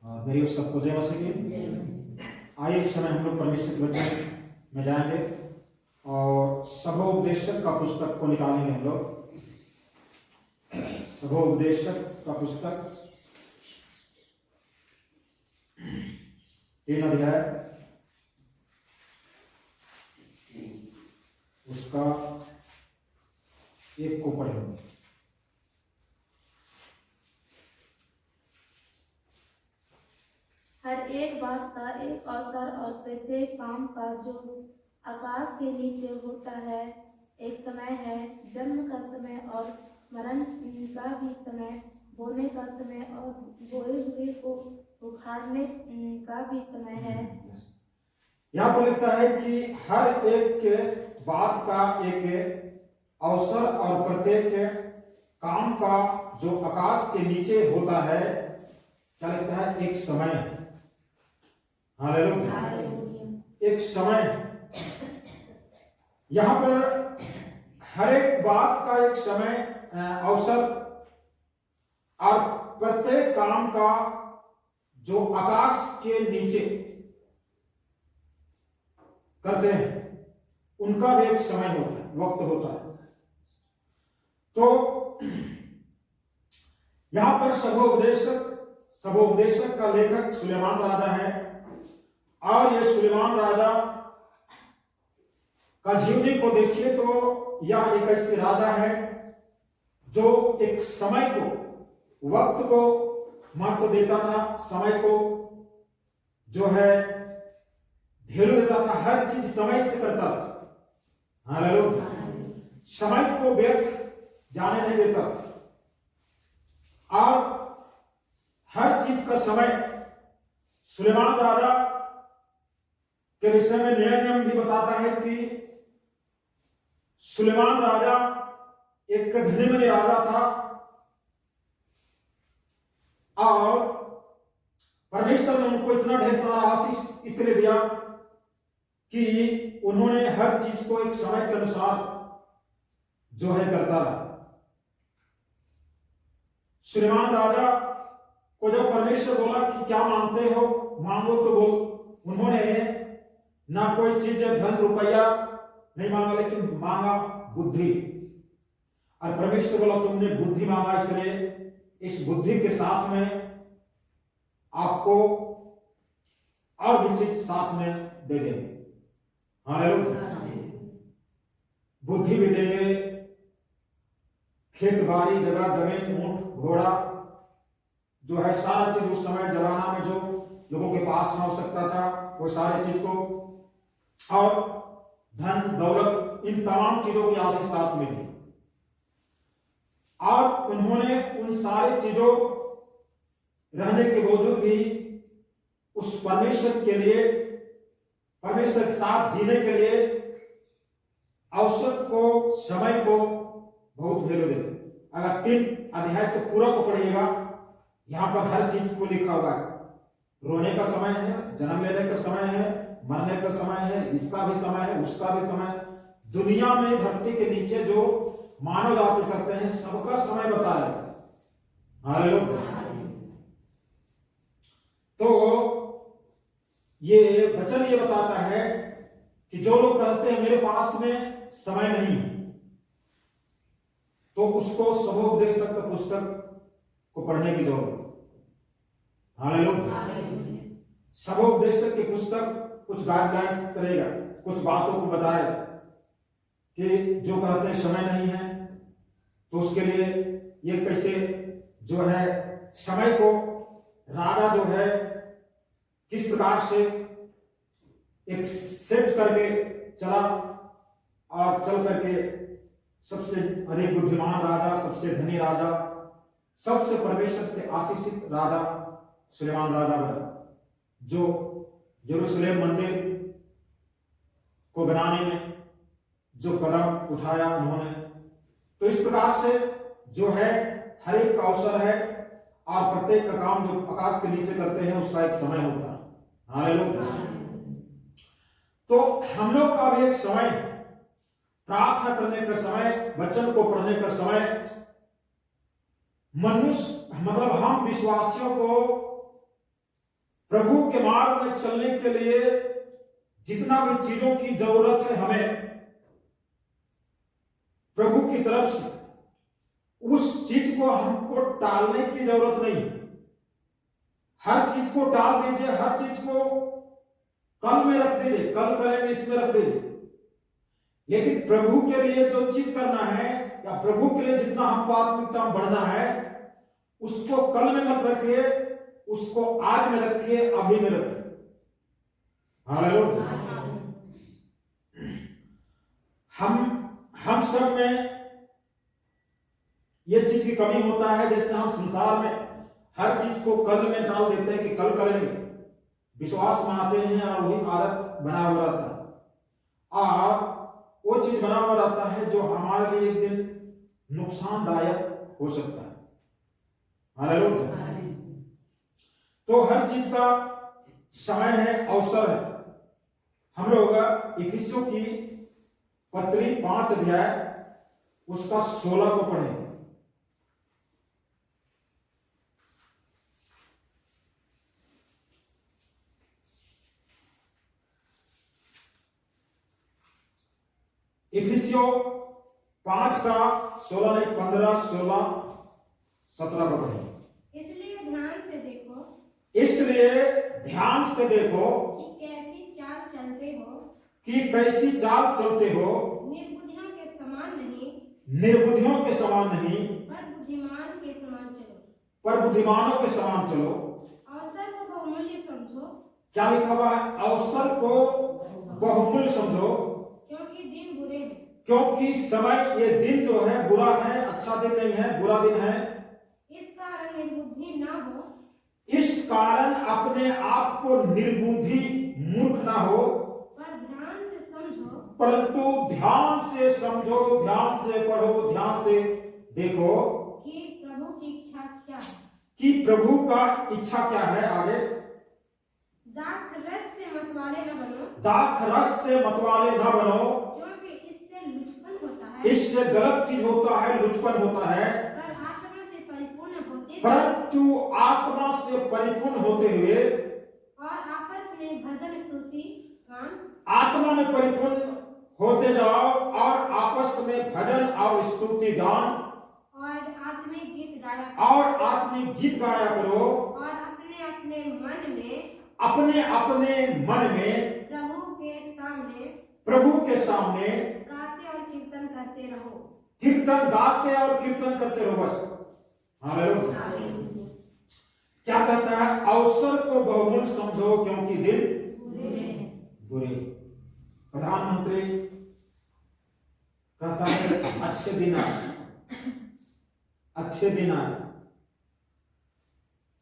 मेरी उस सबको जय मसीह की। आइए इस समय हम लोग परमेश्वर के वचन में जाएंगे और सभोपदेशक का पुस्तक को निकालेंगे हम लोग। सभोपदेशक का पुस्तक 3 अध्याय उसका 1 को पढ़ेंगे। हर एक बात का एक अवसर और प्रत्येक काम का जो आकाश के नीचे होता है एक समय है, जन्म का समय और मरण का भी समय, बोने का समय और बोए हुए को उखाड़ने का भी समय है। यहाँ पर लिखता है कि हर एक के बात का एक अवसर और प्रत्येक काम का जो आकाश के नीचे होता है क्या लिखता है, एक समय। हालेलुया, एक समय। यहाँ पर हर एक बात का एक समय, अवसर और प्रत्येक काम का जो आकाश के नीचे करते हैं उनका भी एक समय होता है, वक्त होता है। तो यहां पर सभोपदेशक का लेखक सुलेमान राजा है और ये सुलेमान राजा का जीवनी को देखिए तो यह एक ऐसे राजा है जो एक समय को, वक्त को महत्व देता था, समय को जो है वैल्यू देता था, हर चीज समय से करता था। हालेलुया, समय को व्यर्थ जाने नहीं देता और हर चीज का समय। सुलेमान राजा के विषय में नया नियम भी बताता है कि सुलेमान राजा एक धनी मनी राजा था और परमेश्वर ने उनको इतना ढेर सारा आशीष इसलिए दिया कि उन्होंने हर चीज को एक समय के अनुसार जो है करता रहा। सुलेमान राजा को जब परमेश्वर बोला कि क्या मांगते हो, मांगो तो बोल, उन्होंने ना कोई चीज धन रुपया नहीं मांगा लेकिन मांगा बुद्धि। और परमेश्वर बोला तुमने बुद्धि मांगा इसलिए इस बुद्धि के साथ में आपको और भी चीज साथ में दे देंगे। हालेलुया, बुद्धि भी देंगे, खेत बाड़ी जगह जमीन ऊंट घोड़ा जो है सारा चीज उस समय जमाना में जो लोगों के पास ना हो सकता था वो सारी चीज को, और धन दौलत इन तमाम चीजों की आशीष साथ में दी। और उन्होंने उन सारी चीजों रहने के बावजूद भी उस परमेश्वर के लिए, परमेश्वर के साथ जीने के लिए अवसर को, समय को बहुत वैल्यू देते। अगर 3 अध्याय तो पूरा को पढ़िएगा, यहां पर हर चीज को लिखा हुआ है। रोने का समय है, जन्म लेने का समय है, मरने का समय है, इसका भी समय है, उसका भी समय। दुनिया में धरती के नीचे जो मानव जाति करते हैं सबका समय बताया। हालेलुया। तो ये वचन ये बताता है कि जो लोग कहते हैं मेरे पास में समय नहीं, तो उसको सभोपदेशक का पुस्तक को पढ़ने की जरूरत है। हालेलुया। सभोपदेशक की पुस्तक कुछ गाइडलाइंस करेगा, कुछ बातों को बताएगा कि जो कहते हैं समय नहीं है तो उसके लिए ये कैसे जो है समय को राजा जो है किस प्रकार से एक सेट करके चला और चल करके सबसे अधिक बुद्धिमान राजा, सबसे धनी राजा, सबसे परमेश्वर से आशीषित राजा सुलेमान राजा बना, जो यरूशलेम मंदिर को बनाने में जो कदम उठाया उन्होंने। तो इस प्रकार से जो है हर एक का अवसर है और प्रत्येक का काम जो आकाश के नीचे करते हैं उसका एक समय होता है। हालेलुया। तो हम लोग का भी एक समय, प्रार्थना करने का समय, वचन को पढ़ने का समय, मनुष्य मतलब हम विश्वासियों को प्रभु के मार्ग में चलने के लिए जितना भी चीजों की जरूरत है हमें प्रभु की तरफ से, उस चीज को हमको टालने की जरूरत नहीं। हर चीज को टाल दीजिए, हर चीज को कल में रख दीजिए, कल करेंगे इसमें रख दीजिए। लेकिन प्रभु के लिए जो चीज करना है या प्रभु के लिए जितना हमको आत्मिकता में बढ़ना है, उसको कल में मत रखिए, उसको आज में रखिए, अभी में रखिए। हालेलुया। हम सब में ये चीज की कमी होता है, जैसे हम संसार में हर चीज को कल में डाल देते हैं कि कल करेंगे, विश्वास में आते हैं और वही आदत बना हुआ रहता है और वो चीज बना हुआ रहता है जो हमारे लिए एक दिन नुकसानदायक हो सकता है। हालेलुया। तो हर चीज का समय है, अवसर है। हम लोग इफिसियों की पत्री 5 अध्याय उसका 16 को पढ़ेंगे। इफिसियों 5 का 16 नहीं 15, 16, 17 को पढ़ेंगे। इसलिए ध्यान से देखो कि कैसी चाल चलते हो, निर्बुद्धियों के निर्बुद्धियों समान नहीं, पर बुद्धिमानों के समान चलो। अवसर को बहुमूल्य समझो, क्या लिखा हुआ है? अवसर को बहुमूल्य समझो, क्योंकि दिन बुरे हैं। क्योंकि समय, ये दिन जो है बुरा है, अच्छा दिन नहीं है, बुरा दिन है। इस कारण निर्बुद्धि ना हो, इस कारण अपने आप को निर्बुद्धि मूर्ख ना हो, पर ध्यान से समझो, परंतु ध्यान से समझो, ध्यान से पढ़ो, ध्यान से देखो कि प्रभु की इच्छा क्या है। कि प्रभु का इच्छा क्या है। आगे, दाख रस से मतवाले न बनो, दाख रस से मतवाले न बनो, क्योंकि इससे लुचपन होता है, इससे गलत चीज होता है, लुचपन होता है। पर आत्मा से परिपूर्ण होते परंतु आत्मा से परिपूर्ण होते हुए और आपस में भजन स्तुति गान, आत्मा में परिपूर्ण होते जाओ और आपस में भजन और स्तुति गान और आत्मिक गीत गाया और आत्मिक गीत गाया करो, और अपने अपने मन में प्रभु के सामने गाते और कीर्तन करते रहो। कीर्तन गाते और कीर्तन करते रहो, बस। हालेलुया। क्या कहता है? अवसर को बहुमूल्य समझो, क्योंकि दिन बुरे। प्रधानमंत्री कहता है अच्छे दिन आए, अच्छे दिन आए।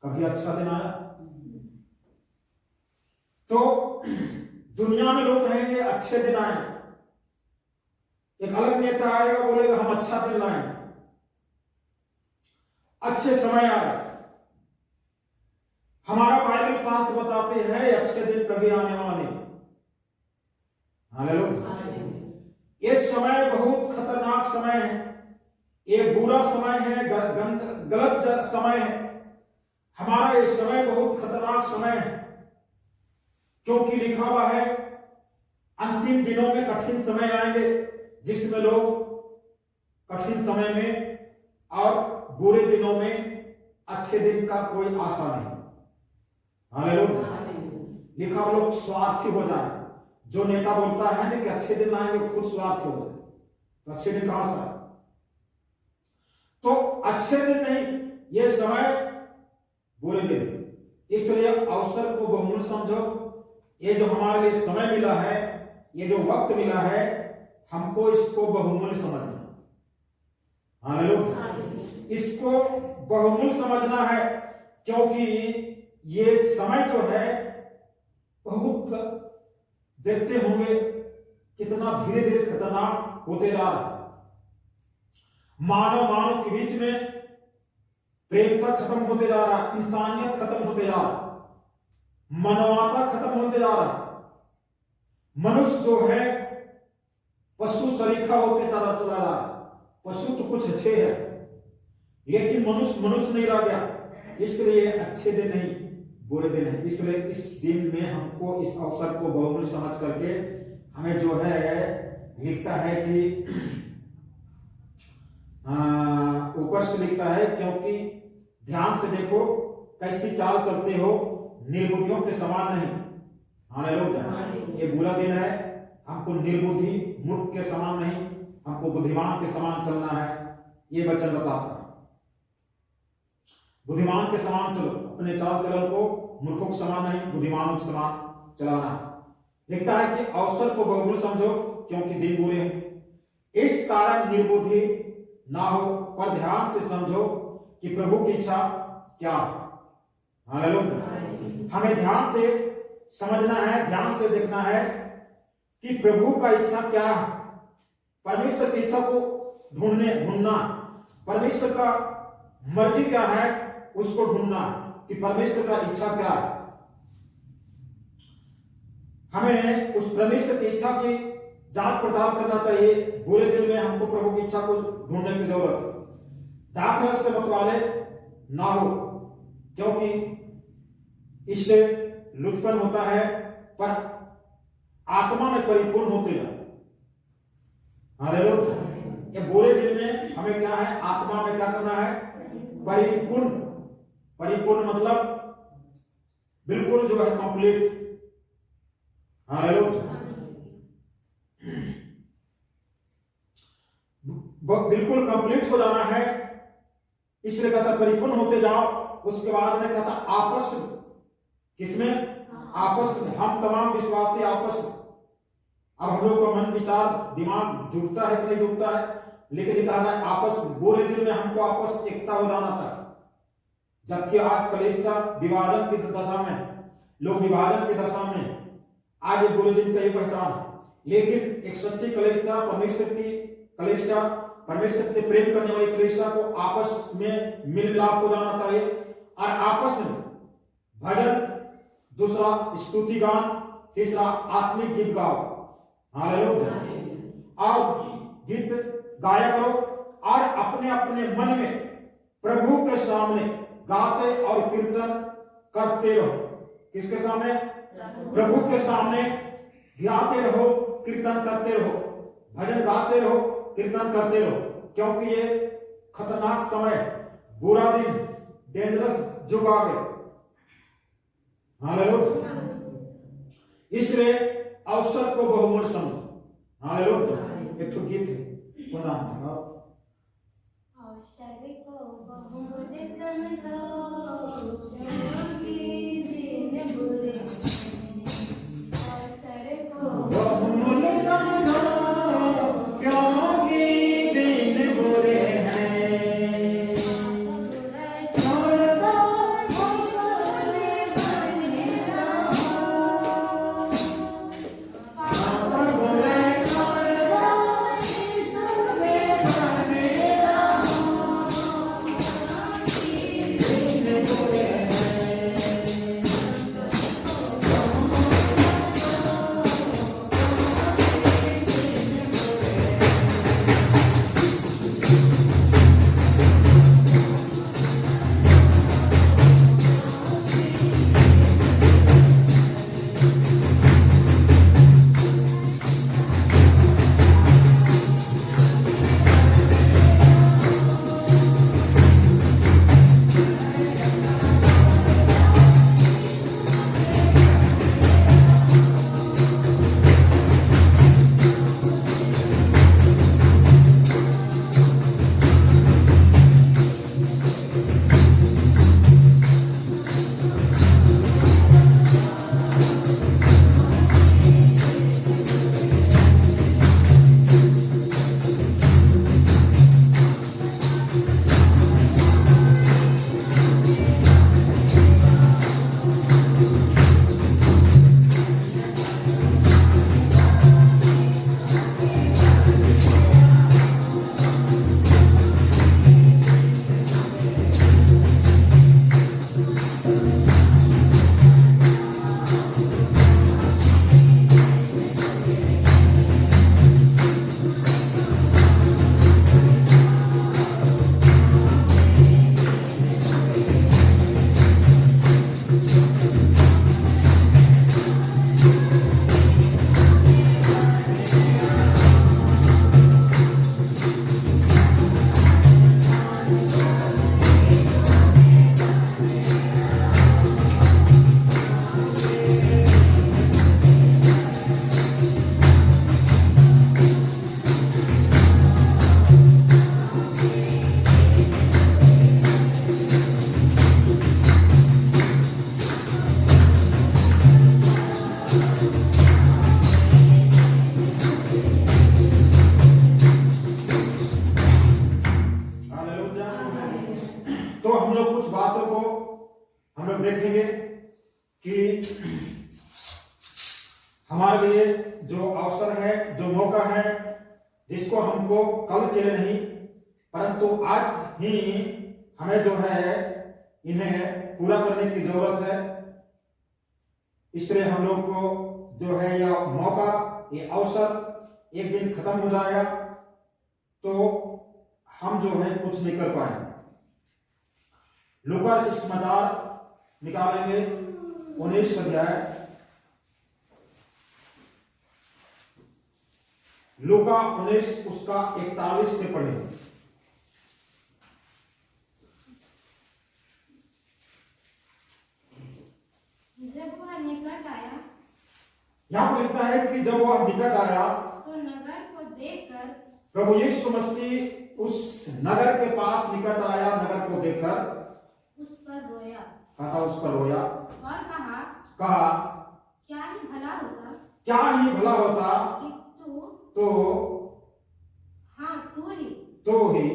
कभी अच्छा दिन आया? तो दुनिया में लोग कहेंगे अच्छे दिन आए, एक अलग नेता आएगा बोलेगा हम अच्छा दिन लाएंगे, अच्छे समय आए। हमारा बाइबल शास्त्र बताते हैं अच्छे दिन कभी आने वाला नहीं। हालेलुया। ये समय बहुत खतरनाक समय है, ये बुरा समय है, गलत समय है। हमारा ये समय बहुत खतरनाक समय है, क्योंकि लिखा हुआ है अंतिम दिनों में कठिन समय आएंगे, जिसमें लोग कठिन समय में और बुरे दिनों में अच्छे दिन का कोई आशा नहीं। हालेलुया। लिखा हुआ लोग स्वार्थी हो जाए। जो नेता बोलता है ना कि अच्छे दिन आएंगे, खुद स्वार्थी हो जाए, तो अच्छे दिन कहां से आए? तो अच्छे दिन नहीं, ये समय बुरे दिन। इसलिए अवसर को बहुमूल्य समझो। ये जो हमारे लिए समय मिला है, ये जो वक्त मिला है, हमको इसको बहुमूल्य समझना। हालेलुया। इसको बहुमूल्य समझना है, क्योंकि ये समय जो है बहुत, देखते होंगे कितना धीरे धीरे खतरनाक होते जा रहा है। मानव के बीच में प्रेमता खत्म होते जा रहा है, इंसानियत खत्म होते जा रहा है, मानवता खत्म होते जा रहा है। मनुष्य जो है पशु सरीखा होते चला जा रहा है। पशु तो कुछ अच्छे हैं, लेकिन मनुष्य नहीं रह गया। इसलिए अच्छे दिन नहीं, बुरे दिन है। इसलिए इस दिन में हमको इस अवसर को बहुमूल्य समझ करके हमें जो है लिखता है कि ऊपर से लिखता है, क्योंकि ध्यान से देखो कैसी चाल चलते हो, निर्बुद्धियों के समान नहीं। हालेलुया। ये बुरा दिन है, हमको निर्बुद्धि मूर्ख के समान नहीं, हमको बुद्धिमान के समान चलना है। ये वचन बताता है बुद्धिमान के समान चलो, अपने चाल चलन को मूर्खों के समान नहीं, बुद्धिमानों के समान चलाना है। लिखता है कि अवसर को बहुमूल्य समझो, क्योंकि दिन बुरे हैं। इस कारण निर्बुद्धि ना हो, पर ध्यान से समझो कि प्रभु की इच्छा क्या है। हालेलुया। हमें ध्यान से समझना है, ध्यान से देखना है कि प्रभु का इच्छा क्या है। परमेश्वर की इच्छा को ढूंढना, परमेश्वर का मर्जी क्या है उसको ढूंढना कि परमेश्वर का इच्छा क्या है। हमें उस परमेश्वर की इच्छा की जांच पड़ताल करना चाहिए। बुरे दिन में हमको प्रभु की इच्छा को ढूंढने की जरूरत है। दाखरस से मतवाले ना हो, क्योंकि इससे लुचपन होता है, पर आत्मा में परिपूर्ण होते जाओ। हालेलुया। ये बुरे दिन में हमें क्या है, आत्मा में क्या करना है, परिपूर्ण। परिपूर्ण मतलब बिल्कुल जो है कंप्लीट। हालेलुया। बिल्कुल कंप्लीट हो जाना है, इसलिए कहता परिपूर्ण होते जाओ। उसके बाद में कहता आपस में, किसमें, आपस में, हम तमाम विश्वासी आपस में। अब हम लोग का मन विचार दिमाग जुड़ता है कि नहीं जुड़ता है, लेकिन लिखा है आपस में। बुरे दिन में हमको आपस में एकता हो जाना चाहिए। जबकि आज कलेशा विभाजन की दशा में, लोग विभाजन की दशा में, आज ये बुरे दिन का ये पहचान है। लेकिन एक सच्ची कलेशा, परमेश्वर की कलेशा, परमेश्वर से प्रेम करने वाली कलेशा को आपस में मिल मिलाप हो जाना चाहिए, और आपस में भजन, दूसरा स्तुति गान, तीसरा आत्मिक गीत गाओ। हालेलुया। और गीत गाया करो, और अपने अपने मन में प्रभु के सामने गाते और कीर्तन करते रहो। किसके सामने, प्रभु के सामने गाते रहो, कीर्तन करते रहो, भजन गाते रहो, कीर्तन करते रहो, क्योंकि ये खतरनाक समय, बुरा दिन, डेंजरस युग आ गए। हालेलुया। इसलिए अवसर को बहुमूल्य समझो। हालेलुया। एक तो गीत है, अवसर को बहुमूल्य समझो, क्योंकि दिन बुरे हैं। अवसर को बहुमूल्य समझो, क्योंकि दिन बुरे हैं। छोड़ दो अवसर में बने रहो, पाप बुरे छोड़ दो, यीशु में बने रहो। दिन बुरे हैं। कि हमारे लिए जो अवसर है, जो मौका है, जिसको हमको कल के लिए नहीं परंतु आज ही हमें जो है इन्हें पूरा करने की जरूरत है। इसलिए हम लोग को जो है यह मौका, ये अवसर एक दिन खत्म हो जाएगा तो हम जो है कुछ नहीं कर पाएंगे। लूका रचित समाचार निकालेंगे 19 अध्याय, लूका 19 उसका 41 से पढ़ेंगे। जब वह निकट आया यहां पर लिखा है कि जब वह निकट आया तो नगर को देखकर प्रभु यीशु मसीह उस नगर के पास निकट आया, नगर को देखकर उस पर रोया कहा, उस पर रोया और कहा क्या ही भला होता क्या ही भला होता कि तू तो तू ही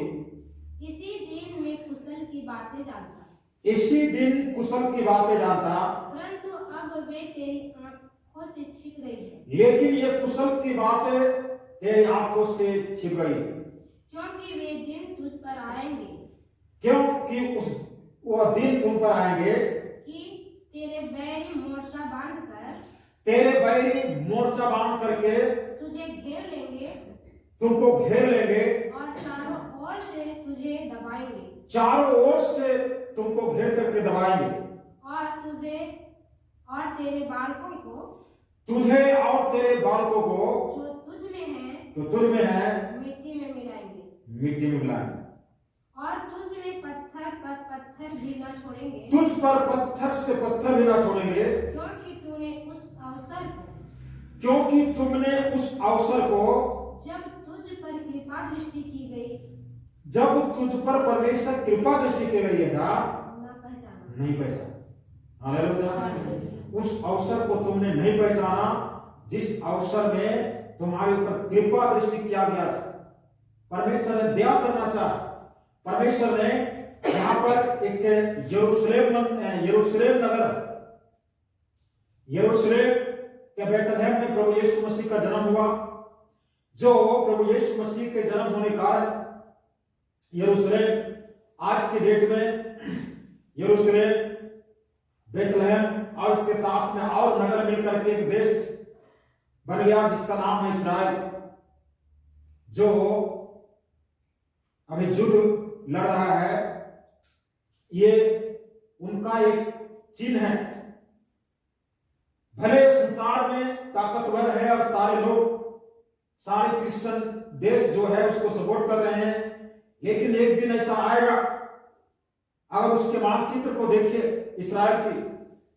इसी दिन में कुशल की बातें जानता, इसी दिन कुशल की बातें जानता, परंतु अब वे तेरी आंखों से छिप गई है, लेकिन ये कुशल की बातें तेरी आंखों से छिप गई, क्योंकि वे दिन तुझ पर आएंगे क्योंकि वह दिन तुम पर आएंगे कि तेरे बैरी मोर्चा बांध करके तुझे घेर लेंगे तुमको घेर लेंगे और चारों ओर से तुझे दबाएंगे, चारों ओर से तुमको घेर करके दबाएंगे और तेरे बालकों को तुझे और तेरे बालकों को जो तुझ में है मिट्टी में मिलाएंगे, मिट्टी में मिलाएंगे, और तुझ में पत्थर पर पत्थर भी न छोड़ेंगे, तुझ पर पत्थर से पत्थर भी ना छोड़ेंगे, क्योंकि तुमने उस अवसर को जब तुझ पर कृपा दृष्टि की गई जब तुझ पर परमेश्वर कृपा दृष्टि की गई है नहीं पहचाना। हालेलुया। उस अवसर को तुमने नहीं पहचाना जिस अवसर में तुम्हारे ऊपर कृपा दृष्टि किया गया था। परमेश्वर ने दया करना चाहा। परमेश्वर ने यहाँ पर एक यरूशलेम के बेतलहम में प्रभु यीशु मसीह का जन्म हुआ। जो प्रभु यीशु मसीह के जन्म होने का यरूशलेम आज के डेट में यरूशलेम, बेतलहम और इसके साथ में और नगर मिलकर के एक देश बन गया जिसका नाम है इस्राएल, जो अभी युद्ध लड़ रहा है। ये उनका एक चिन्ह है। भले संसार में ताकतवर है और सारे लोग, सारे क्रिश्चियन देश जो है उसको सपोर्ट कर रहे हैं, लेकिन एक दिन ऐसा आएगा, अगर उसके मानचित्र को देखिए इस्राएल की,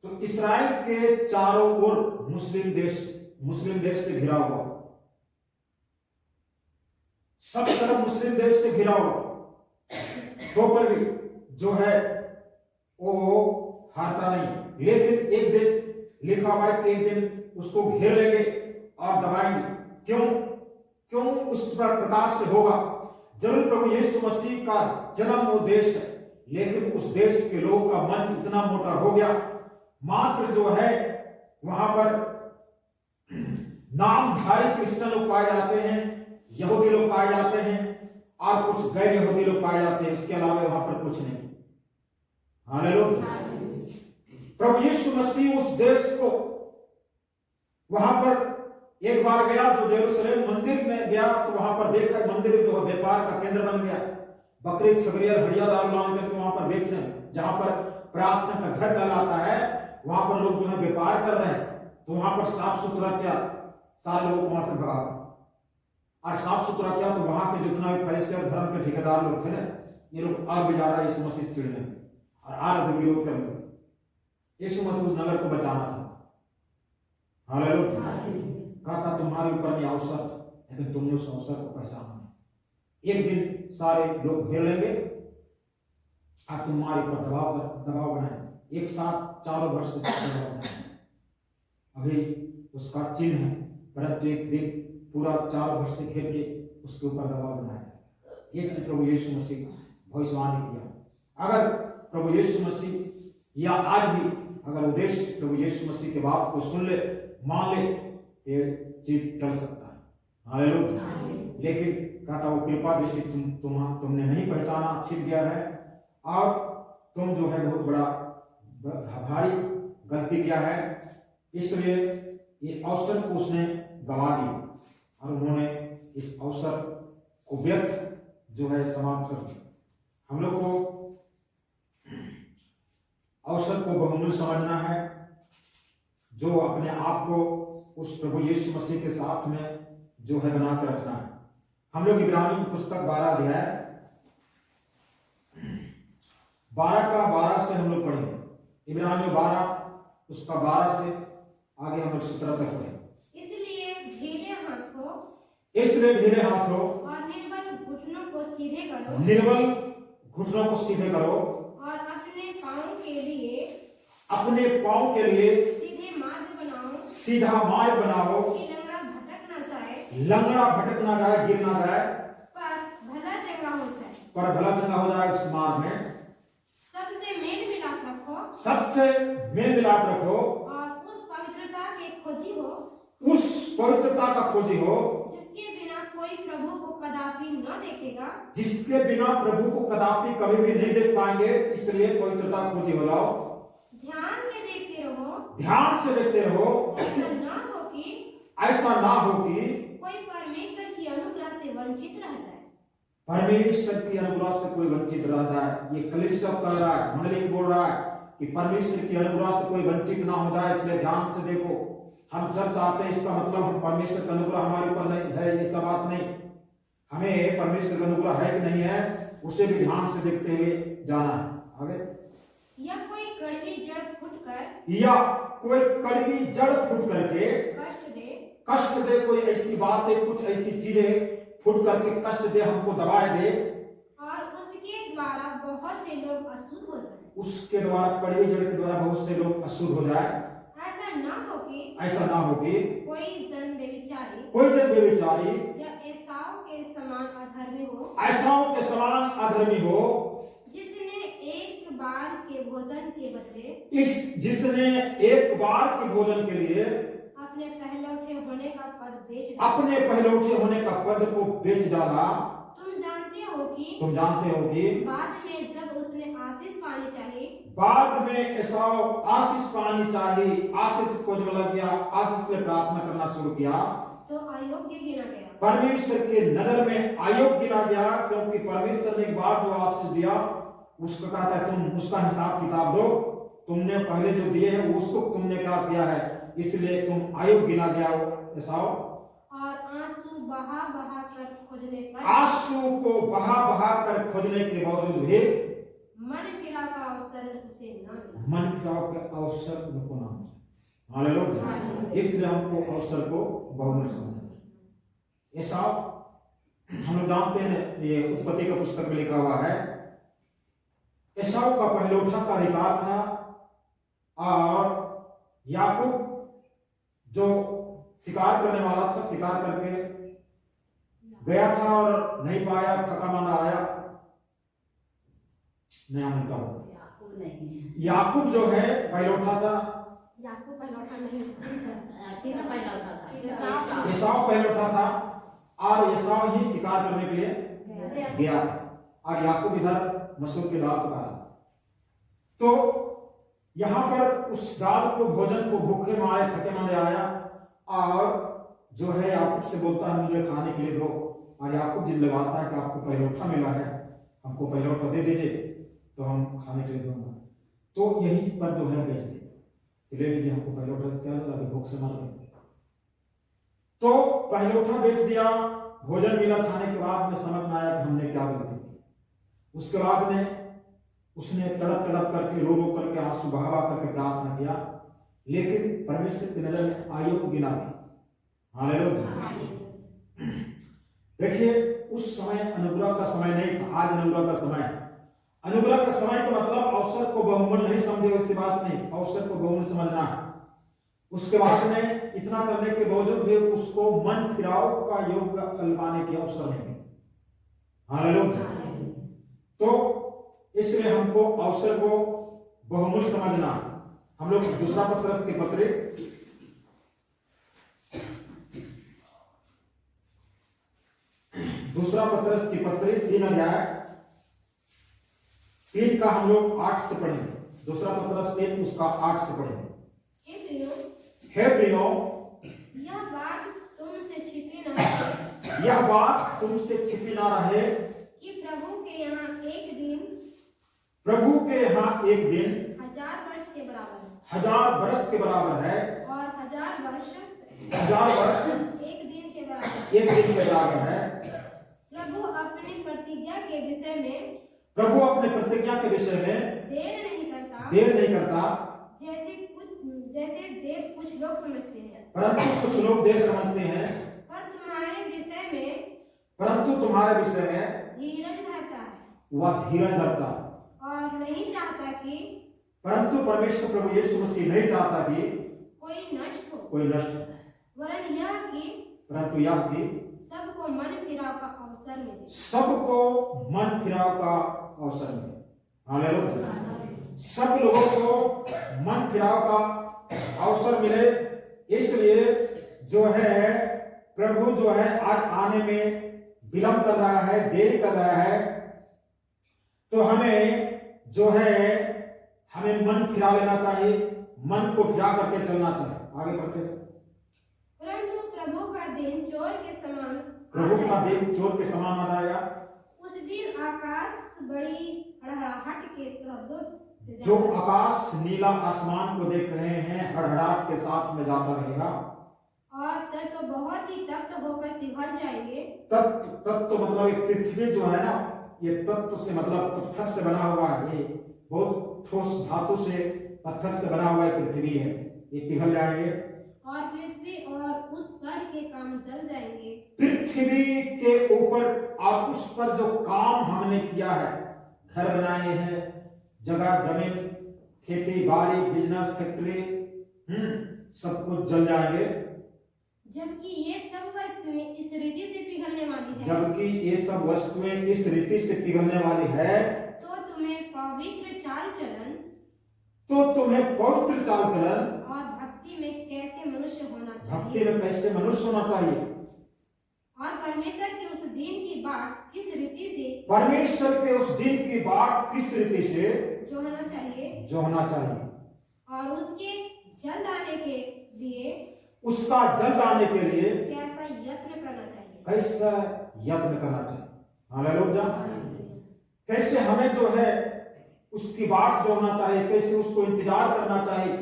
तो इस्राएल के चारों ओर मुस्लिम देश से घिरा हुआ, सब तरफ मुस्लिम देश से घिरा हुआ, तो पर भी जो है वो हारता नहीं। लेकिन एक दिन लिखा हुआ है कि एक दिन उसको घेर लेंगे और दबाएंगे। क्यों उस प्रकार से होगा? जरूर प्रभु यीशु मसीह का जन्म वो देश है, लेकिन उस देश के लोगों का मन इतना मोटा हो गया, मात्र जो है वहां पर नामधारी क्रिश्चियन लोग पाए जाते हैं, यहूदी लोग पाए जाते हैं और कुछ गैर यहूदी लोग पाए जाते हैं, उसके अलावा वहां पर कुछ नहीं। हालेलुया। प्रभु यीशु मसीह उस देश को, वहां पर एक बार गया तो यरूशलेम मंदिर में गया तो वहां पर देखा मंदिर जो व्यापार का केंद्र बन गया, बकरी छबरी और हड़िया दारू लान करके वहां पर बेचने, जहां पर प्रार्थना का घर कहलाता है, वहां पर लोग जो है व्यापार कर रहे हैं। तो वहां पर साफ सुथरा क्या, सारे लोग वहां से भगा, और साफ सुथरा क्या, तो वहां के जितना भी फरीसी और धर्म के ठेकेदार लोग थे ना, ये लोग और भी ज्यादा यीशु मसीह से चिढ़ने और आर भी विरोध करने। यीशु मसीह उस नगर को बचाना था। हालेलुया। कहा तुम्हारे ऊपर ये अवसर, लेकिन तुमने उस अवसर को पहचाना नहीं। एक दिन सारे लोग घेर लेंगे और तुम्हारे ऊपर दबाव बनाएंगे, एक साथ चारों वर्ष से दबाव बनाएंगे। अभी उसका चिन्ह है, परंतु एक दिन पूरा 4 वर्ष से घेर के उसके ऊपर दबाव बनाया। ये चीज प्रभु यीशु मसीह भविष्यवाणी किया। अगर प्रभु यीशु मसीह या आज भी अगर उद्देश्य प्रभु यीशु मसीह के बात को सुन ले, मान ले, ये चीज टल सकता है। हालेलुया। लेकिन कहता वो कृपा दृष्टि तुमने नहीं पहचाना, छिप गया है, और तुम जो है बहुत बड़ा भारी गलती किया है, इसलिए ये अवसर को उसने गवा दी और उन्होंने इस अवसर को व्यर्थ जो है समाप्त कर दिया। हम लोग को अवसर को बहुमूल्य समझना है, जो अपने आप को उस प्रभु यीशु मसीह के साथ में जो है बना कर रखना है। हम लोग इब्रानियों की पुस्तक 12 अध्याय 12 से हम लोग पढ़ेंगे। इब्रानियों 12 उसका 12 से आगे हम लोग 17 तक पढ़ेंगे। इसलिए ढीले हाथों और निर्बल घुटनों को सीधे करो, निर्बल घुटनों को सीधे करो, और अपने पांव के लिए सीधे मार्ग बनाओ, कि लंगड़ा भटक ना जाए, गिर ना जाए, पर भला चंगा हो जाए उस मार्ग में। सबसे मेल मिलाप रखो, और उस पवित्रता का खोजी हो, जिसके बिना कोई प्रभु को कदापि न देखेगा, जिसके बिना प्रभु को कदापि कभी भी नहीं देख पाएंगे। इसलिए पवित्रता खोजी हो जाओ, ध्यान से देखते रहो, ऐसा ना हो कि कोई परमेश्वर की अनुग्रह से वंचित रह जाए। परमेश्वर की अनुग्रह से कोई वंचित रह जाए। ये कलीसिया कह रहा है, मंडली बोल रहा है कि परमेश्वर की अनुग्रह से कोई वंचित ना हो जाए। इसलिए ध्यान से देखो, हम जब चाहते हैं इसका मतलब हम परमेश्वर का अनुग्रह हमारे ऊपर नहीं है, ये सब बात नहीं। हमें परमेश्वर का अनुग्रह है कि नहीं है, उसे भी ध्यान से देखते हुए जाना है। आगे, या कोई कड़वी जड़ फूट करके कष्ट दे, कोई ऐसी बात है, कुछ ऐसी चीजें फूट करके कष्ट दे, हमको दबाए दे, और उसके द्वारा बहुत से लोग अशुद्ध हो जाए। उसके द्वारा, कड़वी जड़ के द्वारा बहुत से लोग अशुद्ध हो जाए। ऐसा ना हो कि कोई जन व्यभिचारी या एसाव के समान अधर्मी हो, जिसने एक बार के भोजन के लिए अपने पहलौठे होने का पद को बेच डाला। तुम जानते हो कि बाद में जब उसने बाद में एसाव आशीष पानी चाहिए, आशीष खोजने लग गया, आशीष के लिए प्रार्थना करना शुरू किया, तो अयोग्य गिना गया, परमेश्वर के नजर में अयोग्य गिना गया। क्योंकि परमेश्वर ने एक बार जो आशीष दिया उसको कहता है तुम उसका हिसाब किताब दो, तुमने पहले जो दिए हैं उसको तुमने क्या किया है, इसलिए तुम अयोग्य गिना गया एसाव। और आंसू बहा कर खोजने के बावजूद भी मन फिराव का अवसर उनको ना मिला। हालेलुया। इसलिए हमको अवसर को बहुमूल्य समझना। एसाव हम लोग जानते हैं, ये उत्पत्ति का पुस्तक में लिखा हुआ है, एसाव का पहलौठा का अधिकार था, और याकूब जो शिकार करने वाला था, शिकार करके गया था और नहीं पाया, थका मांदा आया, नहीं उनका याकूब जो है पहलौठा था, याकूब पहलौठा नहीं, एसाव पहलौठा था, और एसाव ही शिकार करने के लिए गया था, और याकूब इधर मसूर की दाल पका रहा। तो यहाँ पर उस दाल को, भोजन को भूखे मारे थके मांदे आया, और जो है याकूब से बोलता है मुझे खाने के लिए दो, और याकूब जिद लगाता है कि आपको पहलौठा मिला है, हमको पहलौठा दे दीजिए तो हम खाने के लिए दूंगा। तो यही पर जो है बेच देते, ले लीजिए हमको पहलौठा, क्या अभी भूख से मार रहे। तो पहलौठा बेच दिया, भोजन मिला, खाने के बाद में समझ में आया कि हमने क्या गलती की। उसके बाद में उसने तड़प करके, रो करके, आंसू बहा करके प्रार्थना किया, लेकिन परमेश्वर की नजर में अयोग्य गिना गया। हालेलुया। देखिए, उस समय अनुग्रह का समय नहीं था, आज अनुग्रह का समय है। अनुग्रह का समय का मतलब अवसर को बहुमूल्य नहीं समझे, उसकी बात नहीं, अवसर को बहुमूल्य समझना है। उसके बाद में इतना करने के बावजूद भी उसको मन फिराव का योग्य फल पाने के अवसर नहीं मिले। हालेलुया। तो इसलिए हमको अवसर को बहुमूल्य समझना, हम लोग दूसरा पत्रस के पत्र दूसरा पत्रस की पत्र 3 अध्याय 3 का हम लोग 8 से पढ़ेंगे। दूसरा पत्रस 3 उसका 8 से पढ़ेंगे। हे प्रियो, यह बात तुमसे छिपी न रहे यह बात तुमसे छिपी ना रहे कि प्रभु के यहाँ एक दिन प्रभु के यहाँ एक दिन 1000 वर्ष के बराबर है, 1000 वर्ष के बराबर है, और 1000 वर्ष 1000 वर्ष एक दिन के बराबर। एक दिन के बराबर है। प्रभु अपनी प्रतिज्ञा के विषय में प्रभु अपने प्रतिज्ञा के विषय में देर नहीं करता, जैसे देर कुछ लोग समझते हैं, परंतु कुछ लोग देर समझते हैं, परंतु तुम्हारे विषय में धीरज धरता है, वह धीरज धरता है। और नहीं चाहता कि परंतु परमेश्वर प्रभु यीशु मसीह नहीं चाहता कि कोई नष्ट हो, वरन यह कि परंतु यह कि सबको मन फिराव का अवसर मिले। सबको मन फिराव का अवसर मिले। हालेलुया। सब लोगों को मन फिराव का अवसर मिले, इसलिए जो है प्रभु जो है आज आने में विलंब कर रहा है, देरी कर रहा है। तो हमें जो है हमें मन फिरा लेना चाहिए, मन को फिरा करके चलना चाहिए। आगे बढ़ते हैं। परंतु प्रभु का दिन चोर के समान प्रभु का दिन चोर के समान आ जाएगा। उस दिन आकाश बड़ी हड़हड़ाहट के शब्दों से जो आकाश नीला आसमान को देख रहे हैं हड़हड़ाहट के साथ में जाता रहेगा, और तब तो बहुत ही तप्त होकर पिघल जाएंगे। तत्व तो मतलब ये पृथ्वी जो है ना, ये तत्व से मतलब पत्थर से बना हुआ है, ये बहुत ठोस धातु से पत्थर से बना हुआ पृथ्वी है, ये पिघल जाएंगे और पृथ्वी और उस पर के काम जल जाएंगे। पृथ्वी के ऊपर और उस पर जो काम हमने किया है, घर बनाए हैं, जगह जमीन, खेती बाड़ी, बिजनेस, फैक्ट्री, सब कुछ जल जाएंगे। जबकि ये सब वस्तुएं इस रीति से पिघलने वाली है, जबकि ये सब वस्तुएं इस रीति से पिघलने वाली है, तो तुम्हें पवित्र चाल चलन और भक्ति में कैसे मनुष्य होना भक्ति चाहिए, में कैसे मनुष्य होना चाहिए, और परमेश्वर के उस दिन की बाट किस रीति से परमेश्वर के उस दिन की बात किस रीति से जो होना चाहिए, और उसके जल्द आने के लिए उसका जल्द आने के लिए कैसा यत्न करना चाहिए। कैसा यत्न करना चाहिए। हालेलुया। कैसे हमें जो है उसकी बात जो होना चाहिए, कैसे उसको इंतजार करना चाहिए।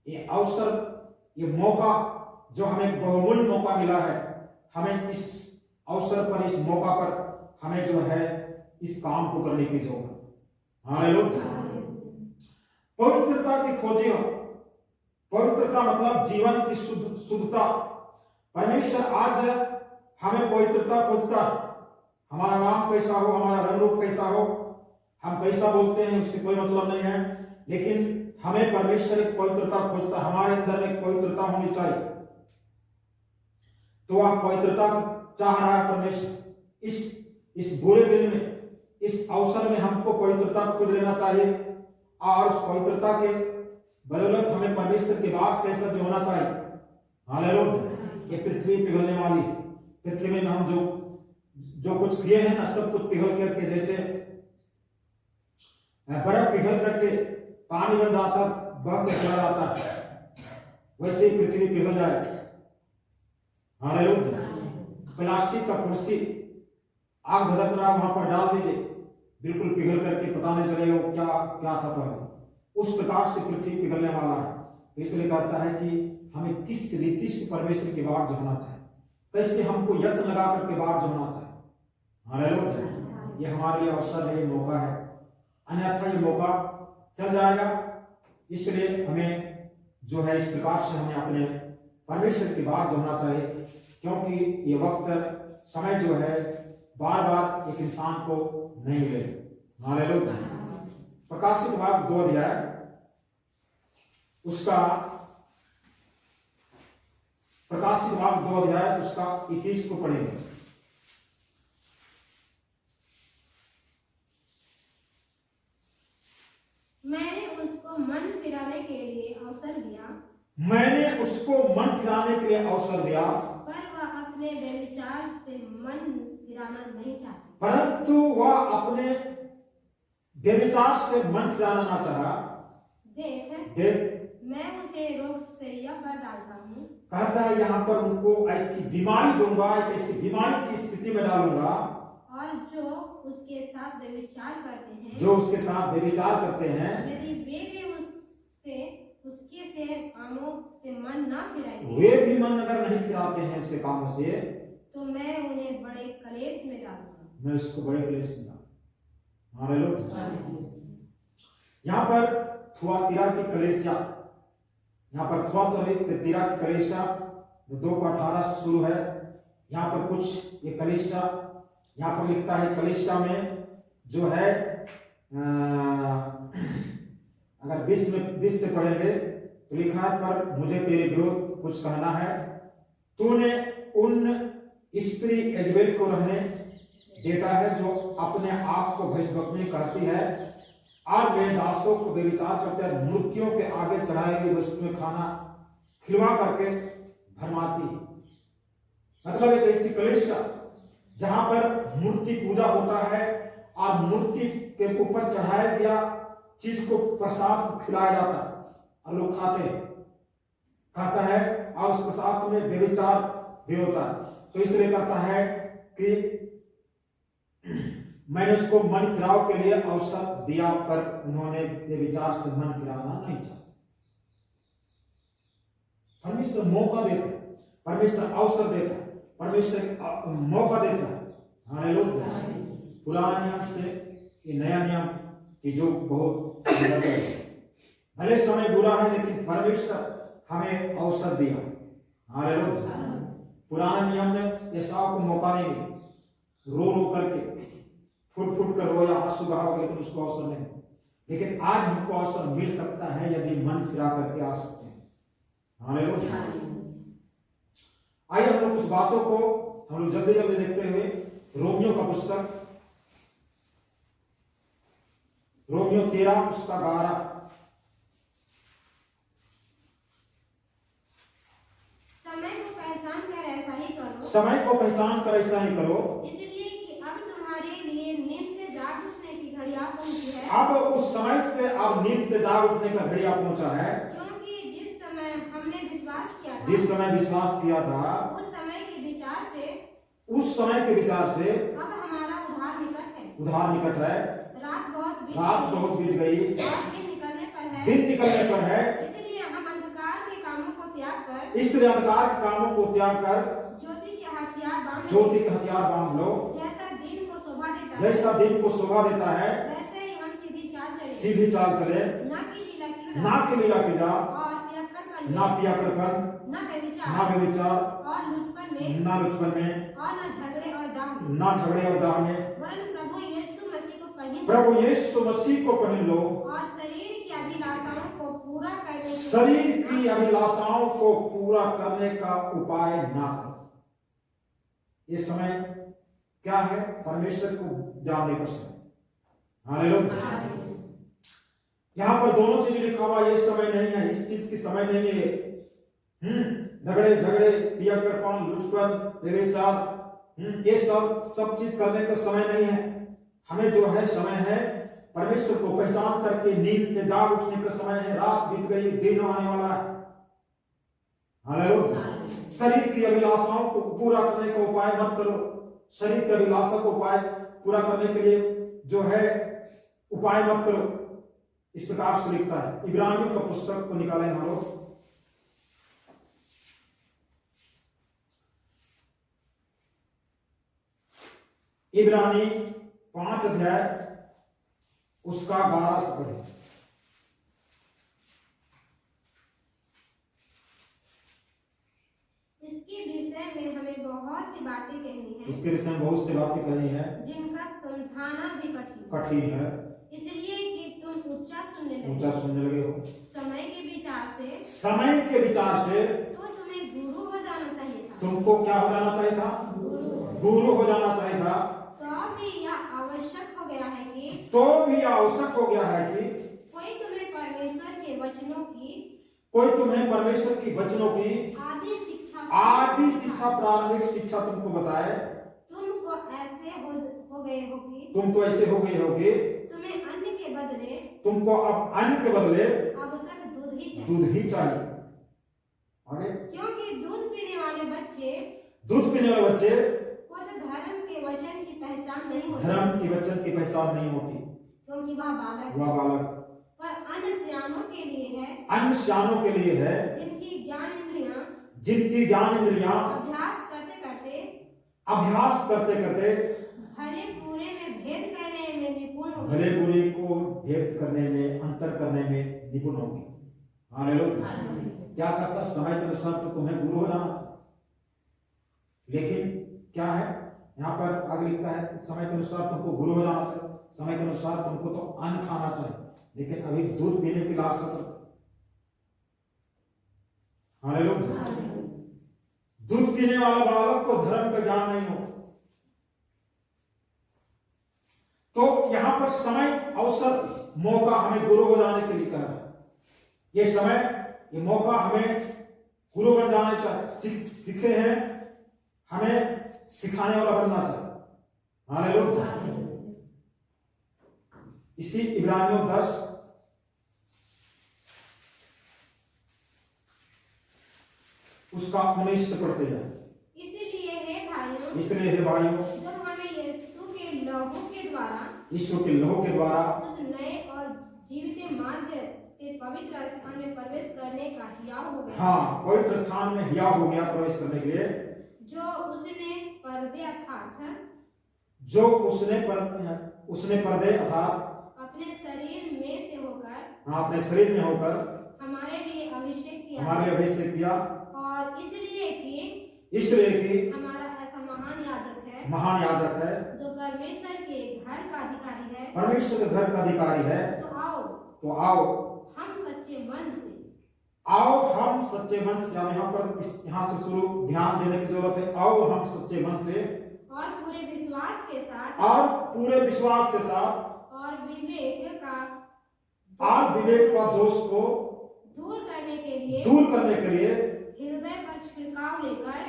ये अवसर, ये मौका जो हमें बहुमूल्य मौका मिला है, हमें इस अवसर पर, इस मौका पर हमें जो है इस काम को करने की जरूरत है। हालेलुया। पवित्रता की खोजी हो। पवित्रता मतलब जीवन की शुद्धता। परमेश्वर आज हमें पवित्रता खोजता है। हमारा नाम कैसा हो, हमारा रंग रूप कैसा हो, हम कैसा बोलते हैं, उससे कोई मतलब नहीं है, लेकिन हमें परमेश्वर एक पवित्रता खोजता। हमारे अंदर एक पवित्रता होनी चाहिए। तो आप पवित्रता चाह रहा है परमेश्वर। इस बुरे दिन में, इस अवसर में हमको पवित्रता खोज लेना चाहिए, और उस पवित्रता के बदौलत हमें परमेश्वर की बात कैसा जो होना चाहिए। हालेलुया। ये पृथ्वी पिघलने वाली, पृथ्वी में हम जो कुछ किए हैं ना, सब कुछ पिघल करके, जैसे बर्फ पिघल करके पानी बन जाता, बह के चला जाता, वैसे ही पृथ्वी पिघल जाए। हालेलुया। प्लास्टिक का कुर्सी आग धधक रहा, वहां पर डाल दीजिए, बिल्कुल पिघल करके पता नहीं चलेगा वो क्या क्या था पहले। उस प्रकार से पृथ्वी पिघलने वाला है। तो इसलिए कहता है कि हमें किस रीति से परमेश्वर की बात जोड़ना चाहिए, कैसे हमको यत्न लगा करके बात जोड़ना चाहिए। हालेलुया। ये हमारे लिए अवसर है, ये मौका है, अन्यथा ये मौका चल जाएगा। इसलिए हमें जो है इस प्रकार से हमें अपने परमेश्वर की बात जोड़ना चाहिए, क्योंकि ये वक्त समय जो है बार बार एक इंसान को नहीं मिले। हालेलुया। प्रकाशित वाक्य 2 अध्याय उसका 21 को पढ़ेंगे। मैंने उसको मन फिराने के लिए मैंने उसको मन फिराने के लिए अवसर दिया, पर वह अपने व्यभिचार से मन फिराना नहीं चाहती। परंतु वह अपने व्यभिचार से मन फिराना ना चाहा। देख मैं उसे रोग से यह पर डालता हूँ। कहता है यहाँ पर उनको ऐसी बीमारी दूंगा, एक ऐसी बीमारी की स्थिति में डालूंगा, और जो उसके साथ व्यभिचार करते हैं, जो उसके साथ व्यभिचार करते हैं, यदि वे भी उसके से कामों से मन ना फिराएंगे, वे भी मन अगर नहीं फिराते हैं उसके कामों से, तो मैं उन्हें बड़े कलेश में डालूंगा। मैं उसको बड़े कलेश में डालूंगा। हालेलुया। यहाँ पर थुआतीरा की कलीसिया, यहाँ पर थुआतीरा की कलीसिया 2:18 से शुरू है। यहाँ पर कुछ ये कलीसिया, यहाँ पर लिखता है कलीसिया में जो है अगर 20 से पढ़ेंगे तो लिखा है, पर मुझे तेरे विरुद्ध कुछ कहना है। तूने उन स्त्री एजबेल को रहने देता है जो अपने आप को भविष्यवक्ता कहती है और वे दासों को व्यभिचार करते हैं, मूर्तियों के आगे चढ़ाई हुई वस्तुएं खाना खिलवा करके भरमाती है। मतलब एक ऐसी कलीसिया जहां पर मूर्ति पूजा होता है और मूर्ति के ऊपर चढ़ाया गया चीज को, प्रसाद को खिलाया जाता है और लोग खाते हैं, खाता है, और उस प्रसाद में व्यभिचार भी होता है। तो इसलिए कहता है कि मैंने उसको मन फिराव के लिए अवसर दिया, पर उन्होंने व्यभिचार से मन फिराना नहीं चाहा। परमेश्वर मौका देता है, परमेश्वर अवसर देता है, परमेश्वर मौका देता है। हालेलुया। पुराना नियम से ये नया नियम की जो बहुत अलग है। भले समय बुरा है लेकिन परमेश्वर हमें अवसर दिया। हालेलुया। पुराने नियम में एसाव को मौका नहीं मिला, रो करके फुट कर रोया, आंसू बहाओ, लेकिन उसको अवसर नहीं। लेकिन आज हमको अवसर मिल सकता है यदि मन फिरा करके आ सकते हैं। हालेलुया। आइए हम लोग कुछ बातों को हम लोग जल्दी जल्दी देखते हुए रोमियो का पुस्तक, रोमियो 13 उसका 12। समय को पहचान कर ऐसा ही करो, समय को पहचान कर ऐसा ही करो, इसलिए कि अब तुम्हारे लिए नींद से जाग उठने की घड़ी आ पहुंची है। अब उस समय से अब नींद से जाग उठने का घड़ी आ पहुंचा है, क्योंकि जिस समय हमने विश्वास किया था, जिस समय विश्वास किया था, उस समय के विचार से अब हमारा उद्धार निकट है। उद्धार निकट है। रात बहुत बीत गई, और दिन निकलने पर है। दिन निकलने पर है। इसलिए हम अंधकार के कामों को त्याग कर, इसलिए अंधकार के कामों को त्याग कर ज्योति के हथियार बांध लो। जैसा दिन को शोभा देता है, वैसे ही हम सीधी चाल चले, ना कि लीला क्रीड़ा और पियक्कड़पन, ना व्यभिचार और लुचपन में और ना झगड़े और डाह में, वरन प्रभु यीशु मसीह को पहन लो और शरीर की अभिलाषाओं को पूरा करने का उपाय ना करो। ये समय क्या है? परमेश्वर को जानने का समय। हालेलुया। यहाँ पर दोनों चीज लिखा हुआ, ये समय नहीं है, इस चीज की समय नहीं है। झगड़े, पियक्कड़पन, लुचपन, व्यभिचार, ये सब चीज करने का समय नहीं है। हमें जो है समय है परमेश्वर को पहचान करके नींद से जाग उठने का समय है। रात बीत गई, दिन आने वाला है। हालेलुया। शरीर की अभिलाषाओं को पूरा करने का उपाय मत करो। शरीर की अभिलाषा को उपाय पूरा करने के लिए जो है उपाय मत करो। इस प्रकार से लिखता है। इब्रानियों का पुस्तक को निकालें हम लोग, इब्रानी 5 अध्याय उसका 12 से पढ़े। इसके विषय में हमें बहुत सी बातें कहनी है, इसके विषय में बहुत सी बातें कहनी है, जिनका समझाना भी कठिन है, इसलिए कि तुम ऊंचा सुनने लगे हो। समय के विचार से तो तुम्हें गुरु हो जाना चाहिए था। तुमको क्या हो जाना चाहिए था? गुरु हो जाना चाहिए था। तो भी यह आवश्यक हो गया है कि कोई तुम्हें परमेश्वर के कोई तुम्हें परमेश्वर की वचनों की आदि शिक्षा प्रारंभिक शिक्षा तुमको बताए, तुम तो ऐसे हो गए हो कि तुम्हें अन्न के बदले तुमको अब अन्न के बदले अब तक दूध ही चाहिए। आगे, क्योंकि दूध पीने वाले बच्चे को तो धर्म के वचन की पहचान नहीं होती, क्योंकि वह बालक पर अन्य सियानों के लिए है, जिनकी ज्ञान इंद्रियां अभ्यास करते भले बुरे को भेद करने में अंतर करने में निपुण होगी। हालेलुया। क्या करता, समय के अनुसार तो तुम्हें गुरु हो जाना, लेकिन क्या है यहाँ पर आगे लिखता है समय के अनुसार तुमको गुरु हो जाना चाहिए, समय के अनुसार तुमको तो अन्न खाना चाहिए, लेकिन अभी दूध पीने की लालसा करो। हालेलुया। दूध पीने वाला बालक को धर्म का ज्ञान नहीं हो। तो यहां पर समय, अवसर, मौका हमें गुरु हो जाने के लिए कह रहा है। ये समय, ये मौका हमें गुरु बन जाने चाहिए। सीखे हैं, हमें सिखाने वाला बनना चाहिए। हालेलुया। इसी इब्रानियों 10 उसका 19 से पढ़ते जाए। इसलिए हे भाइयों, जब हमें यीशु के लहू के द्वारा उस नए और जीवित मार्ग से पवित्र स्थान में प्रवेश करने का हियाव हो गया। हाँ, पवित्र स्थान में हियाव हो गया प्रवेश करने के लिए, जो उसने पर्दे अर्थात अपने शरीर में से होकर हमारे लिए अभिषेक किया, और इसलिए कि हमारा ऐसा महान याजक है जो परमेश्वर के घर का अधिकारी है। तो आओ हम सच्चे मन से यहाँ से शुरू ध्यान देने की जरूरत है। आओ हम सच्चे मन से और पूरे विश्वास के साथ और विवेक का दोष को दूर करने के लिए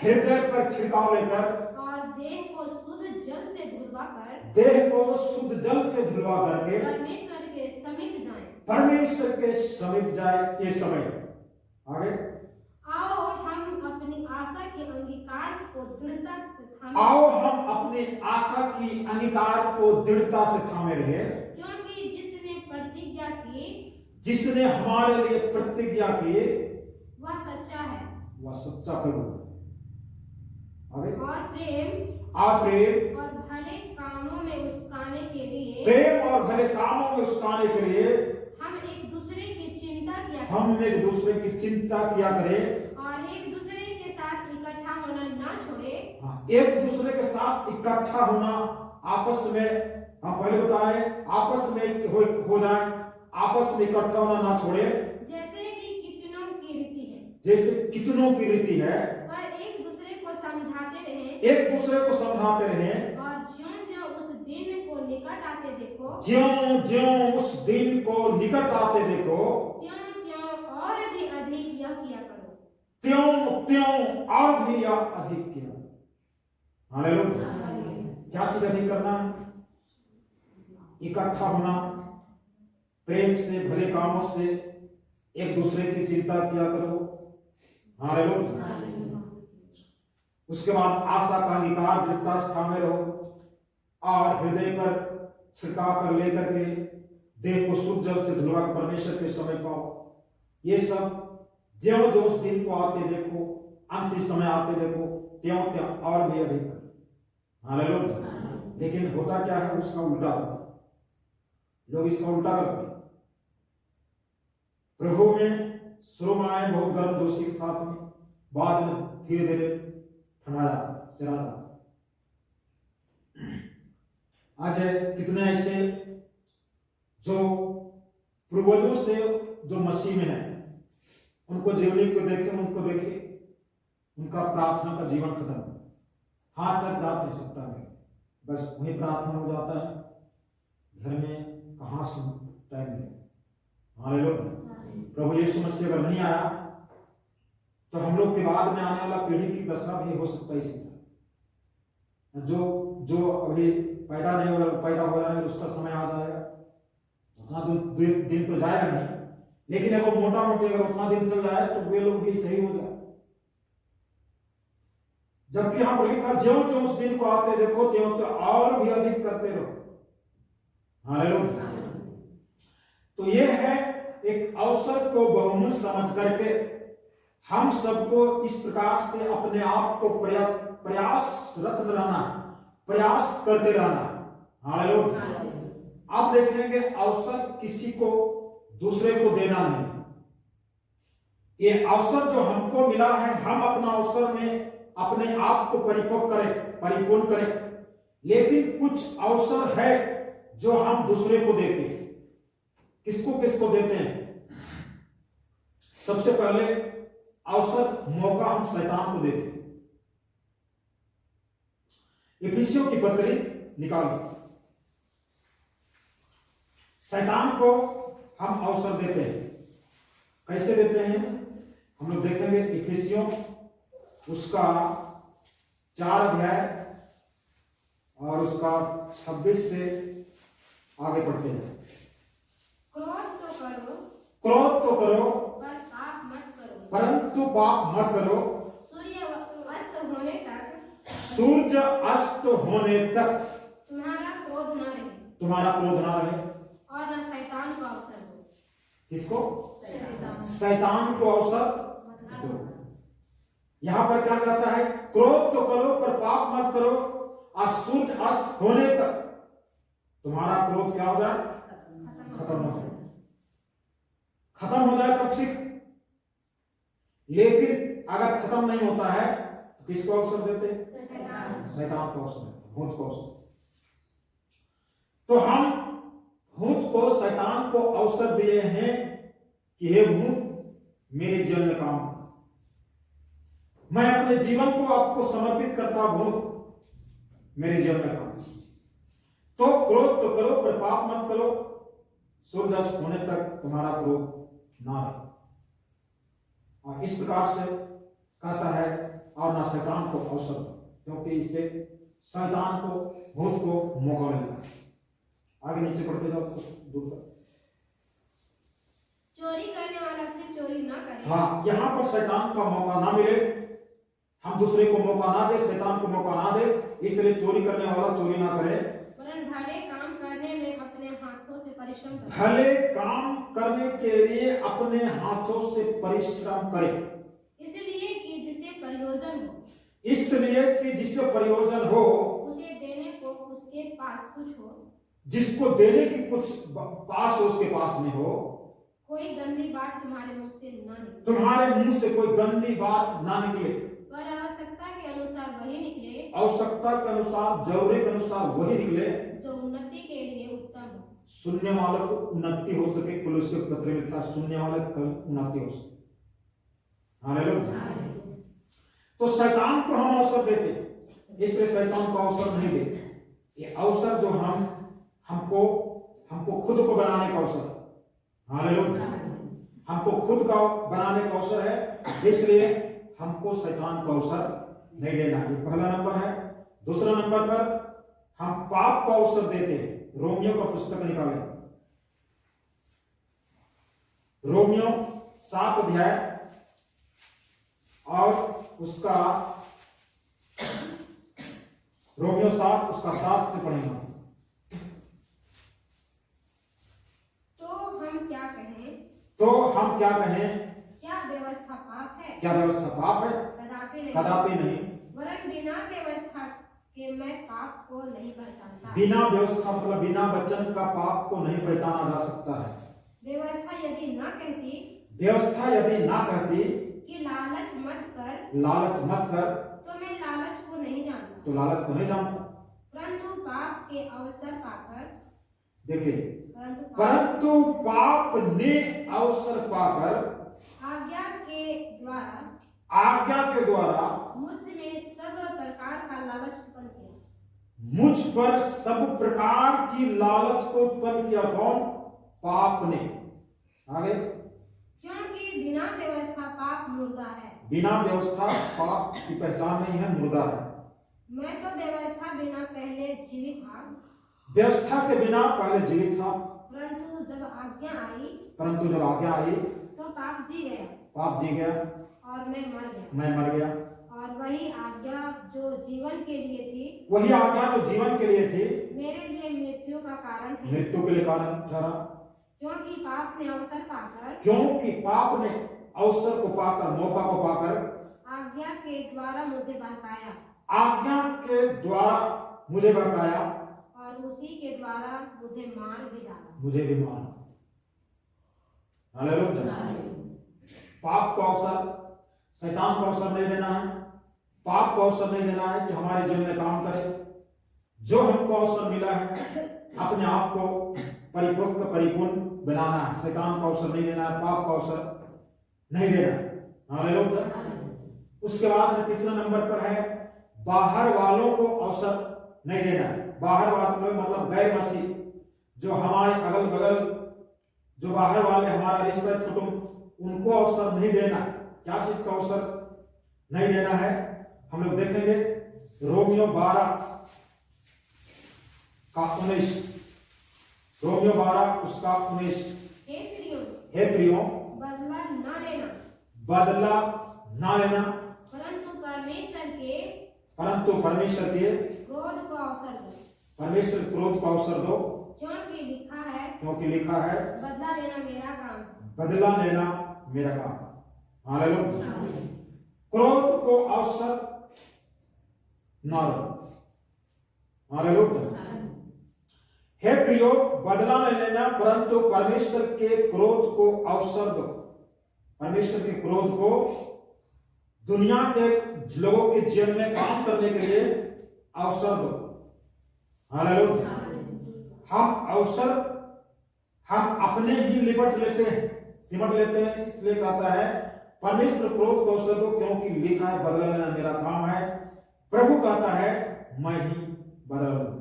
हृदय पर छिड़काव लेकर और देह को शुद्ध जल से धुलवा करके परमेश्वर के समीप जाए। ये समय आगे, आओ हम अपनी आशा के अंगीकार को दृढ़ता से थामे रहे, क्योंकि जिसने हमारे लिए प्रतिज्ञा की वह सच्चा प्रभु है। आगे, और प्रेम और भले कामों में उस्काने के लिए हम एक दूसरे की चिंता किया करें, और एक दूसरे के साथ इकट्ठा होना ना छोड़े। एक दूसरे के साथ इकट्ठा होना, आपस में, हम पहले बताए, आपस में हो जाए, आपस में इकट्ठा होना ना छोड़े, जैसे कितनों की रीति है, पर एक दूसरे को समझाते रहें, और ज्यों-ज्यों उस दिन को निकट आते देखो, ज्यों-ज्यों उस दिन को निकट आते देखो, त्यों-त्यों और भी अधिक यह किया करो, त्यों-त्यों और भी यह अधिक किया। हालेलुया। क्या चीज अधिक करना है? इकट्ठा होना, प्रेम से, भले कामों से, एक दूसरे की चिंता किया करो। हालेलुया। उसके बाद आशा का अंगीकार दृढ़ता से थामे रहो, और हृदय पर छिड़काव कर लेकर के देह को शुद्ध जल से धुलवा कर परमेश्वर के समय पाओ। ये सब ज्यों जो उस दिन को आते देखो, अंतिम समय आते देखो, त्यों त्यों और भी अधिक। हालेलुया। लेकिन होता क्या है, उसका उल्टा होता है। लोग इसका उल्टा करते हैं। प्रभु में शुरू में आए बहुत गर्म जोशी के साथ में, बाद में धीरे धीरे ठंडा जाता, सिरा जाता। आज कितने ऐसे जो पूर्वजों से जो मसीह में है, उनको जीवनी को देखे, उनका प्रार्थना का जीवन खत्म, हाथ चढ़ जाते हैं सप्ताह में, बस वही प्रार्थना हो जाता है, घर में कहाँ से टाइम मिले। हालेलुया। प्रभु यीशु मसीह अगर नहीं आया तो हम लोग के बाद में आने वाला पीढ़ी की दशा भी हो सकता है इसी तरह। जो अभी पैदा नहीं होगा, पैदा हो जाएगा, उसका समय आ जाएगा, उतना दिन तो जाएगा नहीं, लेकिन अगर मोटा मोटी अगर उतना दिन चल जाए तो वे लोग भी सही हो जाए। जबकि यहाँ पर लिखा ज्यों ज्यों उस दिन को आते देखो त्यों तो और भी अधिक करते रहो। हालेलुया। तो ये है एक अवसर को बहुमूल्य समझ करके हम सबको इस प्रकार से अपने आप को प्रयासरत रहना, प्रयास करते रहना। हालेलुया। आप देखेंगे अवसर किसी को दूसरे को देना नहीं, ये अवसर जो हमको मिला है हम अपना अवसर में अपने आप को परिपक्व करें, परिपूर्ण करें। लेकिन कुछ अवसर है जो हम दूसरे को देते हैं। किसको देते हैं? सबसे पहले अवसर, मौका हम शैतान को देते हैं। इफिसियों की पत्री निकालो। शैतान को हम अवसर देते हैं। कैसे देते हैं? हम लोग देखेंगे इफिसियों उसका 4 अध्याय और उसका 26 से आगे पढ़ते हैं। क्रोध तो करो परंतु पाप मत करो। सूर्य अस्त होने तक तुम्हारा क्रोध न रहे और न शैतान को अवसर दो। किसको? शैतान को अवसर दो। यहां पर क्या कहता है? क्रोध तो करो पर पाप मत करो और सूर्य अस्त होने तक तुम्हारा क्रोध क्या हो जाए? खत्म हो जाए। खत्म हो जाए तब ठीक, लेकिन अगर खत्म नहीं होता है तो किसको अवसर देते? शैतान को अवसर देते, भूत को अवसर। तो हम भूत को, शैतान को अवसर दिए हैं कि हे भूत मेरे जीवन में काम, मैं अपने जीवन को आपको समर्पित करता हूं, मेरे जीवन में काम। तो क्रोध तो करो पर पाप मत करो, सूर्य अस्त होने तक तुम्हारा क्रोध ना रहे। और इस प्रकार से कहता है और ना शैतान को अवसर दो, क्योंकि इससे शैतान को, भूत को मौका मिलता है। आगे नीचे पढ़ते जाओ तो दूर तक। चोरी करने वाला फिर चोरी ना करे। हाँ, यहाँ पर शैतान का मौका ना मिले, हम दूसरे को मौका ना दे, शैतान को मौका ना दे, इसलिए चोरी करने वाला चोरी ना करे, वरन भले काम करने में अपने हाथों से परिश्रम करे। भले काम करने के लिए अपने हाथों से परिश्रम करे, इसलिए कि जिसे प्रयोजन हो, उसे देने को उसके पास कुछ हो, जिसको देने की कुछ पास हो, उसके पास में हो। कोई गंदी बात तुम्हारे मुंह से ना निकले, तुम्हारे मुंह से कोई गंदी बात ना निकले, पर आवश्यकता के अनुसार वही निकले, आवश्यकता के अनुसार, जरूरत के अनुसार वही निकले, जो उन्नति के लिए उत्तम हो। सुनने वालों को उन्नति हो सके। कुलुस्सियों के पत्र में लिखा, सुनने वाले को उन्नति हो सके। हालेलुया। तो शैतान को हम अवसर देते, इसलिए शैतान को अवसर नहीं देते। ये अवसर जो हमको खुद को बनाने का अवसर, हालेलुया, हमको खुद का बनाने का अवसर है, इसलिए हमको शैतान को अवसर नहीं देना। ये पहला नंबर है। दूसरा नंबर पर हम पाप को अवसर देते हैं। रोमियो का पुस्तक निकालें, रोमियो 7 अध्याय और उसका रोमियो 7 उसका 7 से पढ़ेंगे। तो हम क्या कहें? क्या व्यवस्था पाप है? क्या व्यवस्था पाप है? कदापि नहीं। वरन बिना व्यवस्था के मैं पाप को नहीं पहचानता। बिना व्यवस्था मतलब बिना वचन का पाप को नहीं पहचाना जा सकता है। व्यवस्था यदि ना कहती कि लालच मत कर, तो मैं लालच को नहीं जानता। परंतु पाप के अवसर पाकर, देखिए, परंतु पाप ने अवसर पाकर आज्ञा के द्वारा मुझ में सब प्रकार का लालच उत्पन्न किया। मुझ पर सब प्रकार की लालच को उत्पन्न किया। कौन? पाप ने। आगे, क्योंकि बिना व्यवस्था पाप मुर्दा है। बिना व्यवस्था पाप की पहचान नहीं है, मुर्दा है। मैं तो व्यवस्था बिना पहले जीवित था, व्यवस्था के बिना पहले जीवित था, परंतु जब आज्ञा आई तो पाप जी गया पाप जी गया और मैं मैं मर गया। और वही आज्ञा जो जीवन के लिए थी वही आज्ञा जो जीवन के लिए थी मेरे लिए मृत्यु का कारण थी, मृत्यु के लिए कारण ठहरा, क्योंकि पाप ने अवसर पाकर मौका को पाकर आज्ञा के द्वारा मुझे बहकाया और उसी के द्वारा मुझे मार भी डाला। मुझे भी मारा। हालेलुया। पाप को अवसर, शैतान को अवसर नहीं देना है, पाप को अवसर नहीं देना है कि हमारे जीवन में काम करे। जो हमको अवसर मिला है अपने आप को परिपक्व परिपूर्ण बनाना है, शैतान को अवसर नहीं देना है, पाप को अवसर नहीं देना है। हालेलुया। उसके बाद में तीसरा नंबर पर है बाहर वालों को अवसर नहीं देना है। बाहर वालों मतलब गैर मसीह, जो हमारे अगल बगल जो बाहर वाले हमारा रिश्ता कुटुंब, उनको अवसर नहीं देना। क्या चीज का अवसर नहीं देना है हम लोग देखेंगे। रोमियो 12 का 19, रोमियो 12 उसका 19। हे प्रियो बदला ना लेना परंतु परमेश्वर के क्रोध को अवसर दो, क्योंकि लिखा है बदला लेना मेरा काम। हालेलुया। क्रोध को अवसर ना दो। हालेलुया। हे प्रियो बदला नहीं लेना परंतु परमेश्वर के क्रोध को अवसर दो। परमेश्वर के क्रोध को दुनिया के लोगों के जीवन में काम करने के लिए अवसर दो। हालेलुया। हम अपने ही सिमट लेते हैं, इसलिए कहता है परमेश्वर क्रोध को अवसर दो, क्योंकि लिखा है बदला लेना मेरा काम है। प्रभु कहता है मैं ही बदला लूंगा।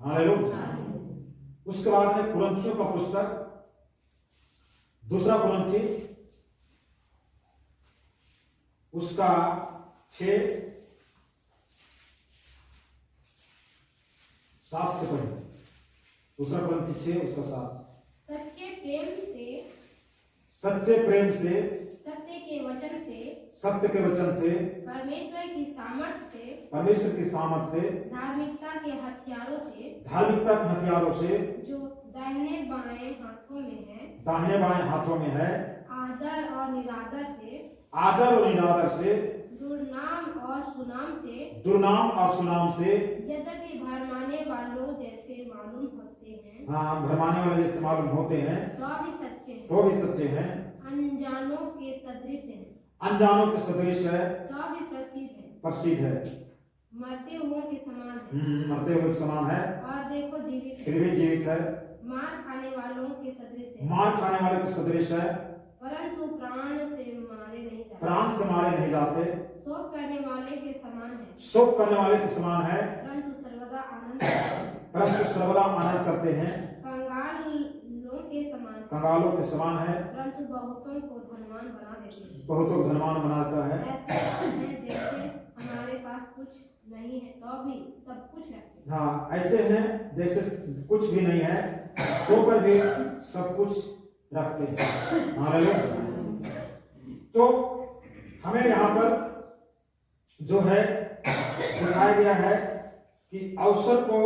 हालेलुया। उसके बाद में कुरिन्थियों का पुस्तक, दूसरा कुरिन्थी उसका 6 7 से पढ़े। दूसरा कुरिन्थी 6 उसका 7। सच्चे प्रेम से सत्य के वचन से परमेश्वर की सामर्थ से धार्मिकता के हथियारों से जो दाहिने बाएं हाथों में है आदर और निरादर से दुर्नाम और सुनाम से यद्यपि भरमाने वालों जैसे मालूम होते हैं, भरमाने वाले जैसे मालूम होते हैं, तो भी सच्चे हैं, अनजानों के सदृश है, तो भी प्रसिद्ध है, मरते हुओं के समान है, और देखो फिर भी जीवित है, मार खाने वालों के सदृश है, परंतु प्राण से मारे नहीं जाते, शोक करने वाले के समान है, परंतु सर्वदा आनंद करते हैं, कंगालों के समान है, परंतु बहुतों को धनवान बना देता है। ऐसे हैं जैसे हमारे पास कुछ नहीं है तो भी सब कुछ है। हाँ, ऐसे हैं जैसे कुछ भी नहीं है तो पर भी सब कुछ रखते हैं। हालेलुया। तो हमें यहाँ पर जो है दिखाया गया है कि अवसर को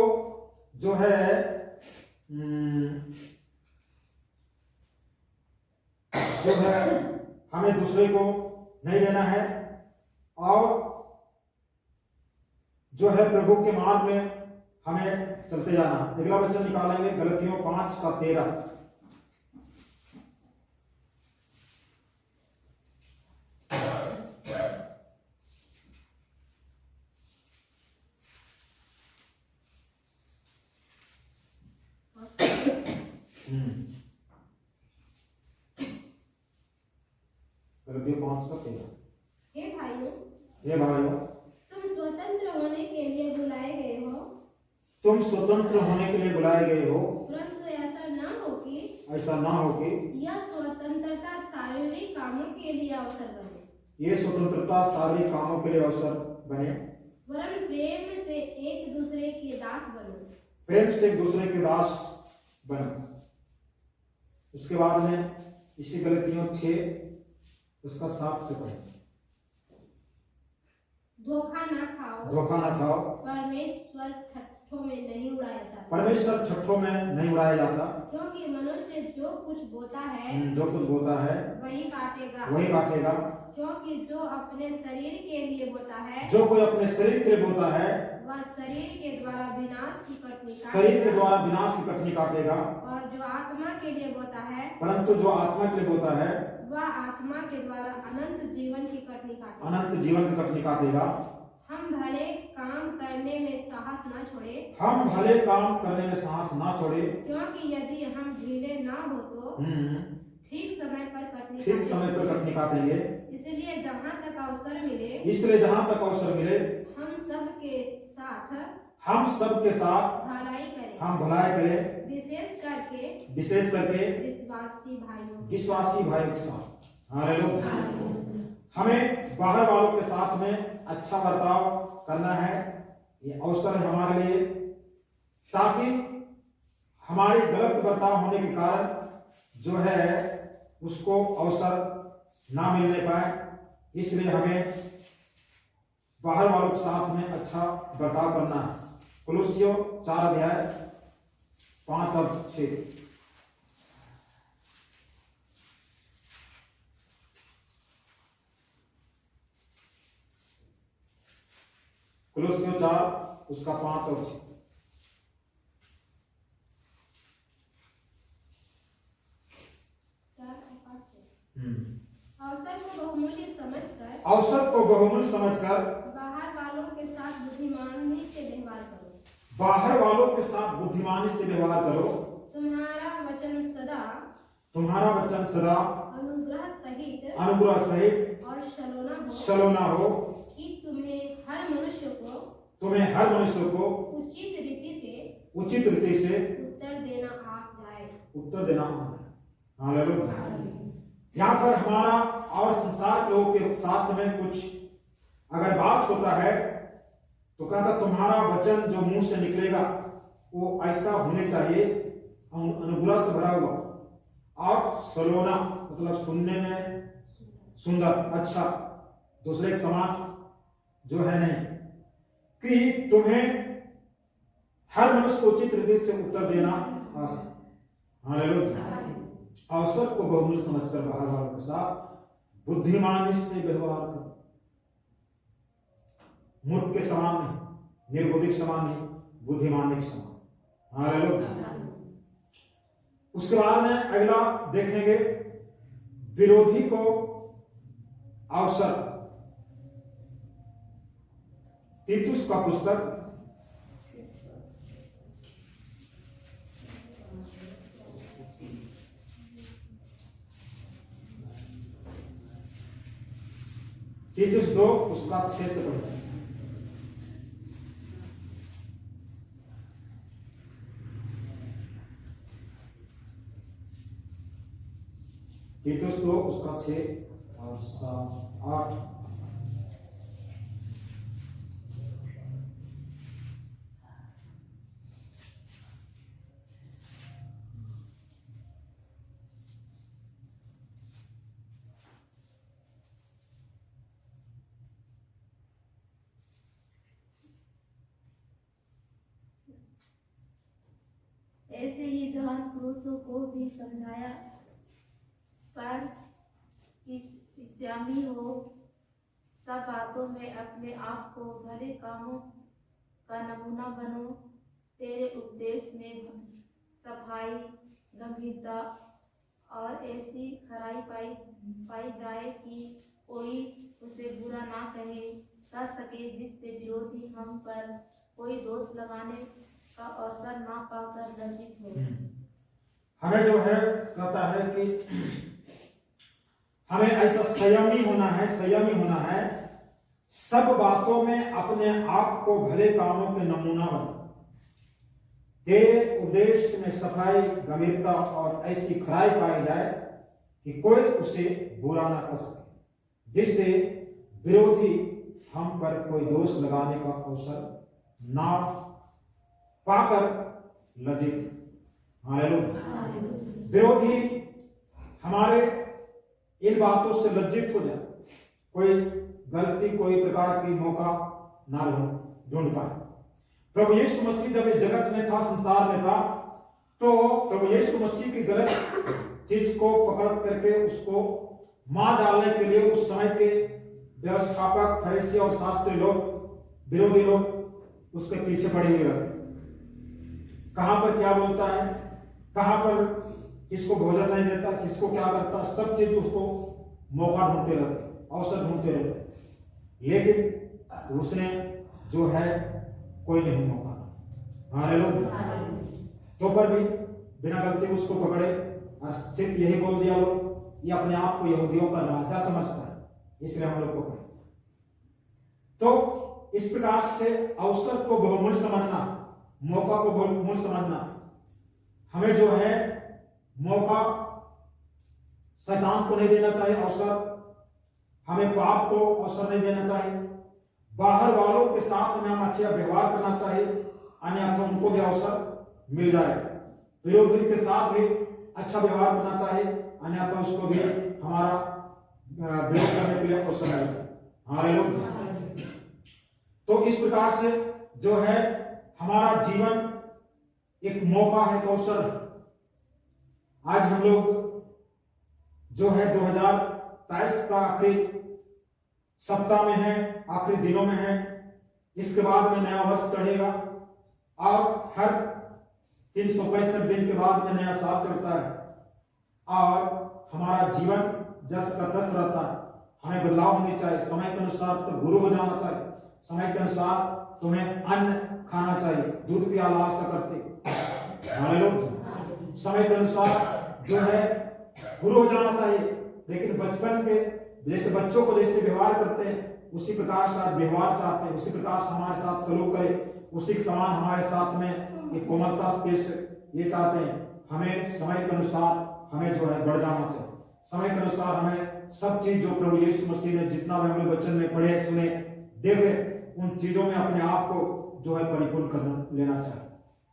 जो है हमें दूसरे को नहीं देना है, और जो है प्रभु के मार्ग में हमें चलते जाना। अगला वचन निकालेंगे गलतियों 5 का 13। गलतियों 5 का 13। हे भाइयों तुम स्वतंत्र होने के लिए बुलाए गए हो, परंतु ऐसा ना हो कि यह स्वतंत्रता शारीरिक कामों के लिए अवसर बने। ये स्वतंत्रता सार्वजनिक कामों के लिए अवसर बने, वरन प्रेम से एक दूसरे के दास बनो। प्रेम से एक दूसरे के दास बनो। उसके बाद में इसी गलतियों 6 उसका 7 से पढ़े। धोखा न खाओ, धोखा न खाओ, परमेश्वर ठट्ठों में नहीं उड़ाया जाता। परमेश्वर ठट्ठों में नहीं उड़ाया जाता, क्योंकि मनुष्य जो कुछ बोता है जो कुछ बोता है वही काटेगा। वही काटेगा। क्योंकि जो अपने शरीर के लिए बोता है, जो कोई अपने शरीर के लिए बोता है वह शरीर के द्वारा विनाश की कटनी शरीर के काटेगा। द्वारा विनाश की कटनी काटेगा, और जो आत्मा के लिए बोता है, परंतु जो आत्मा के लिए बोता है वह आत्मा के द्वारा अनंत जीवन की कटनी काटेगा। अनंत जीवन की कटनी काटेगा। हम भले काम करने में साहस न छोड़े, हम भले काम करने में साहस ना छोड़े, क्योंकि यदि हम ढीले न हो तो ठीक समय पर कटनी ठीक समय पर कटनी काटेंगे। इसलिए जहाँ तक अवसर मिले, इसलिए जहाँ तक अवसर मिले हम सबके साथ भलाई करें, हम भलाई करें, विशेष करके विश्वासी भाइयों के साथ। हालेलुया। हमें बाहर वालों के साथ में अच्छा बर्ताव करना है। ये अवसर है हमारे लिए, ताकि हमारे गलत बर्ताव होने के कारण जो है उसको अवसर ना मिलने पाए। इसलिए हमें बाहर वालों के साथ में अच्छा बर्ताव करना है। कुलुस्सियों 4 अध्याय 5 और 6। कुलुस्सियों 4 उसका 5 और 6। अवसर को बहुमूल्य समझकर बाहर वालों के साथ बुद्धिमानी से व्यवहार करो। बाहर वालों के साथ बुद्धिमानी से व्यवहार करो। तुम्हारा वचन सदा अनुग्रह सहित और सलोना हो, कि तुम्हें हर मनुष्य को उचित रीति से उत्तर देना आ जाए। हालेलुया। यहाँ पर हमारा और संसार के लोगों के साथ में कुछ अगर बात होता है तो कहता तुम्हारा वचन जो मुंह से निकलेगा वो ऐसा होने चाहिए, अनुग्रह से भरा हुआ और सलोना मतलब सुनने में सुंदर, अच्छा, दूसरे के समान जो है नहीं, कि तुम्हें हर मनुष्य को उचित रीति से उत्तर देना आसान। हालेलुया। अवसर को बहुमूल्य समझकर बाहर वालों के साथ बुद्धिमानी से व्यवहार करो। मूर्ख के समान नहीं, निर्बुद्धि के समान नहीं, बुद्धिमानी के समान। हालेलुया। उसके बाद में अगला देखेंगे विरोधी को अवसर। तीतुस का पुस्तक 2 उसका 6 से पढ़ते हैं। तीतुस 2 उसका 6 और 7 8। ऐसे ही जवान पुरुषों को भी समझाया, पर स्वामी हो, सब बातों में अपने आप को भले कामों का नमूना बनो। तेरे उपदेश में सफाई, गंभीरता और ऐसी खराई पाई जाए कि कोई उसे बुरा ना कह सके, जिससे विरोधी हम पर कोई दोष लगाने का अवसर ना पाकर लज्जित हो। हमें जो है कहता है कि हमें ऐसा संयमी होना है, सब बातों में अपने आप को भले कामों के नमूना बना। तेरे उपदेश में सफाई, गंभीरता और ऐसी खराई पाई जाए कि कोई उसे बुरा ना कर सके, जिससे विरोधी हम पर कोई दोष लगाने का अवसर ना पाकर लज्जित। हालेलुया। विरोधी हमारे इन बातों से लज्जित हो जाए, कोई गलती कोई प्रकार की मौका ना ढूंढ पाए। प्रभु यीशु मसीह जब इस जगत में था, संसार में था, तो प्रभु यीशु मसीह की गलत चीज को पकड़ करके उसको मार डालने के लिए उस समय के व्यवस्थापक, फरीसी और शास्त्री लोग, विरोधी लोग उसके पीछे पड़े हुए रहते। कहां पर क्या बोलता है, कहां पर किसको भोजन नहीं देता, किसको क्या करता, सब चीज उसको मौका ढूंढते रहते, अवसर ढूंढते रहते। लेकिन उसने जो है कोई नहीं मौका। हालेलुया। तो पर भी बिना गलती उसको पकड़े और सिर्फ यही बोल दिया लोग, ये अपने आप को यहूदियों का राजा समझता है, इसलिए हम लोग पकड़े। तो इस प्रकार से अवसर को बहुमूल्य समझना, मौका को बहुमूल्य समझना, हमें जो है मौका शैतान को नहीं देना चाहिए अवसर, हमें पाप को अवसर नहीं देना चाहिए, बाहर वालों के साथ में हम अच्छा व्यवहार करना चाहिए, अन्यथा उनको भी अवसर मिल जाए। विरोधी के साथ भी अच्छा व्यवहार करना चाहिए, अन्यथा उसको भी हमारा विरोध करने के लिए अवसर मिले। हालेलुया। तो इस प्रकार से जो है हमारा जीवन एक मौका है, एक अवसर। आज हम लोग जो है 2023 का आखिरी सप्ताह में है, आखिरी दिनों में है। इसके बाद में नया वर्ष चढ़ेगा और हर 365 दिन के बाद में नया साल चढ़ता है और हमारा जीवन जस का तस रहता है। हमें बदलाव होने चाहिए, समय के अनुसार तो गुरु हो जाना चाहिए, समय के अनुसार तुम्हें अन्न खाना चाहिए, दूध पिया लालसा करते। हालेलुया। समय के अनुसार जो है गुरु हो जाना चाहिए। लेकिन बचपन के जैसे बच्चों को जैसे व्यवहार करते हैं उसी प्रकार से व्यवहार चाहते हैं, उसी प्रकार से हमारे साथ सलूक करें, उसी के समान हमारे साथ में एक कोमलता से पेश ये चाहते हैं। हमें समय के अनुसार हमें जो है बढ़ जाना चाहिए, समय के अनुसार हमें सब चीज जो प्रभु यीशु मसीह ने जितना भी हम लोग वचन में पढ़े सुने देखे, उन चीजों में अपने आप को जो है परिपूर्ण कर लेना चाहिए।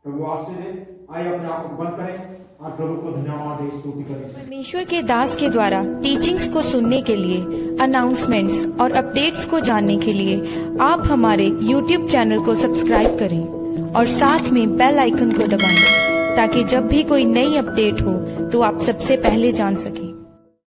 प्रभु आशीष दे। आइए अपने आप को बंद करें और प्रभु को धन्यवाद दे, स्तुति करें। परमेश्वर के दास के द्वारा टीचिंग्स को सुनने के लिए, अनाउंसमेंट्स और अपडेट्स को जानने के लिए आप हमारे YouTube चैनल को सब्सक्राइब करें और साथ में बेल आइकन को दबाएं, ताकि जब भी कोई नई अपडेट हो तो आप सबसे पहले जान सकें।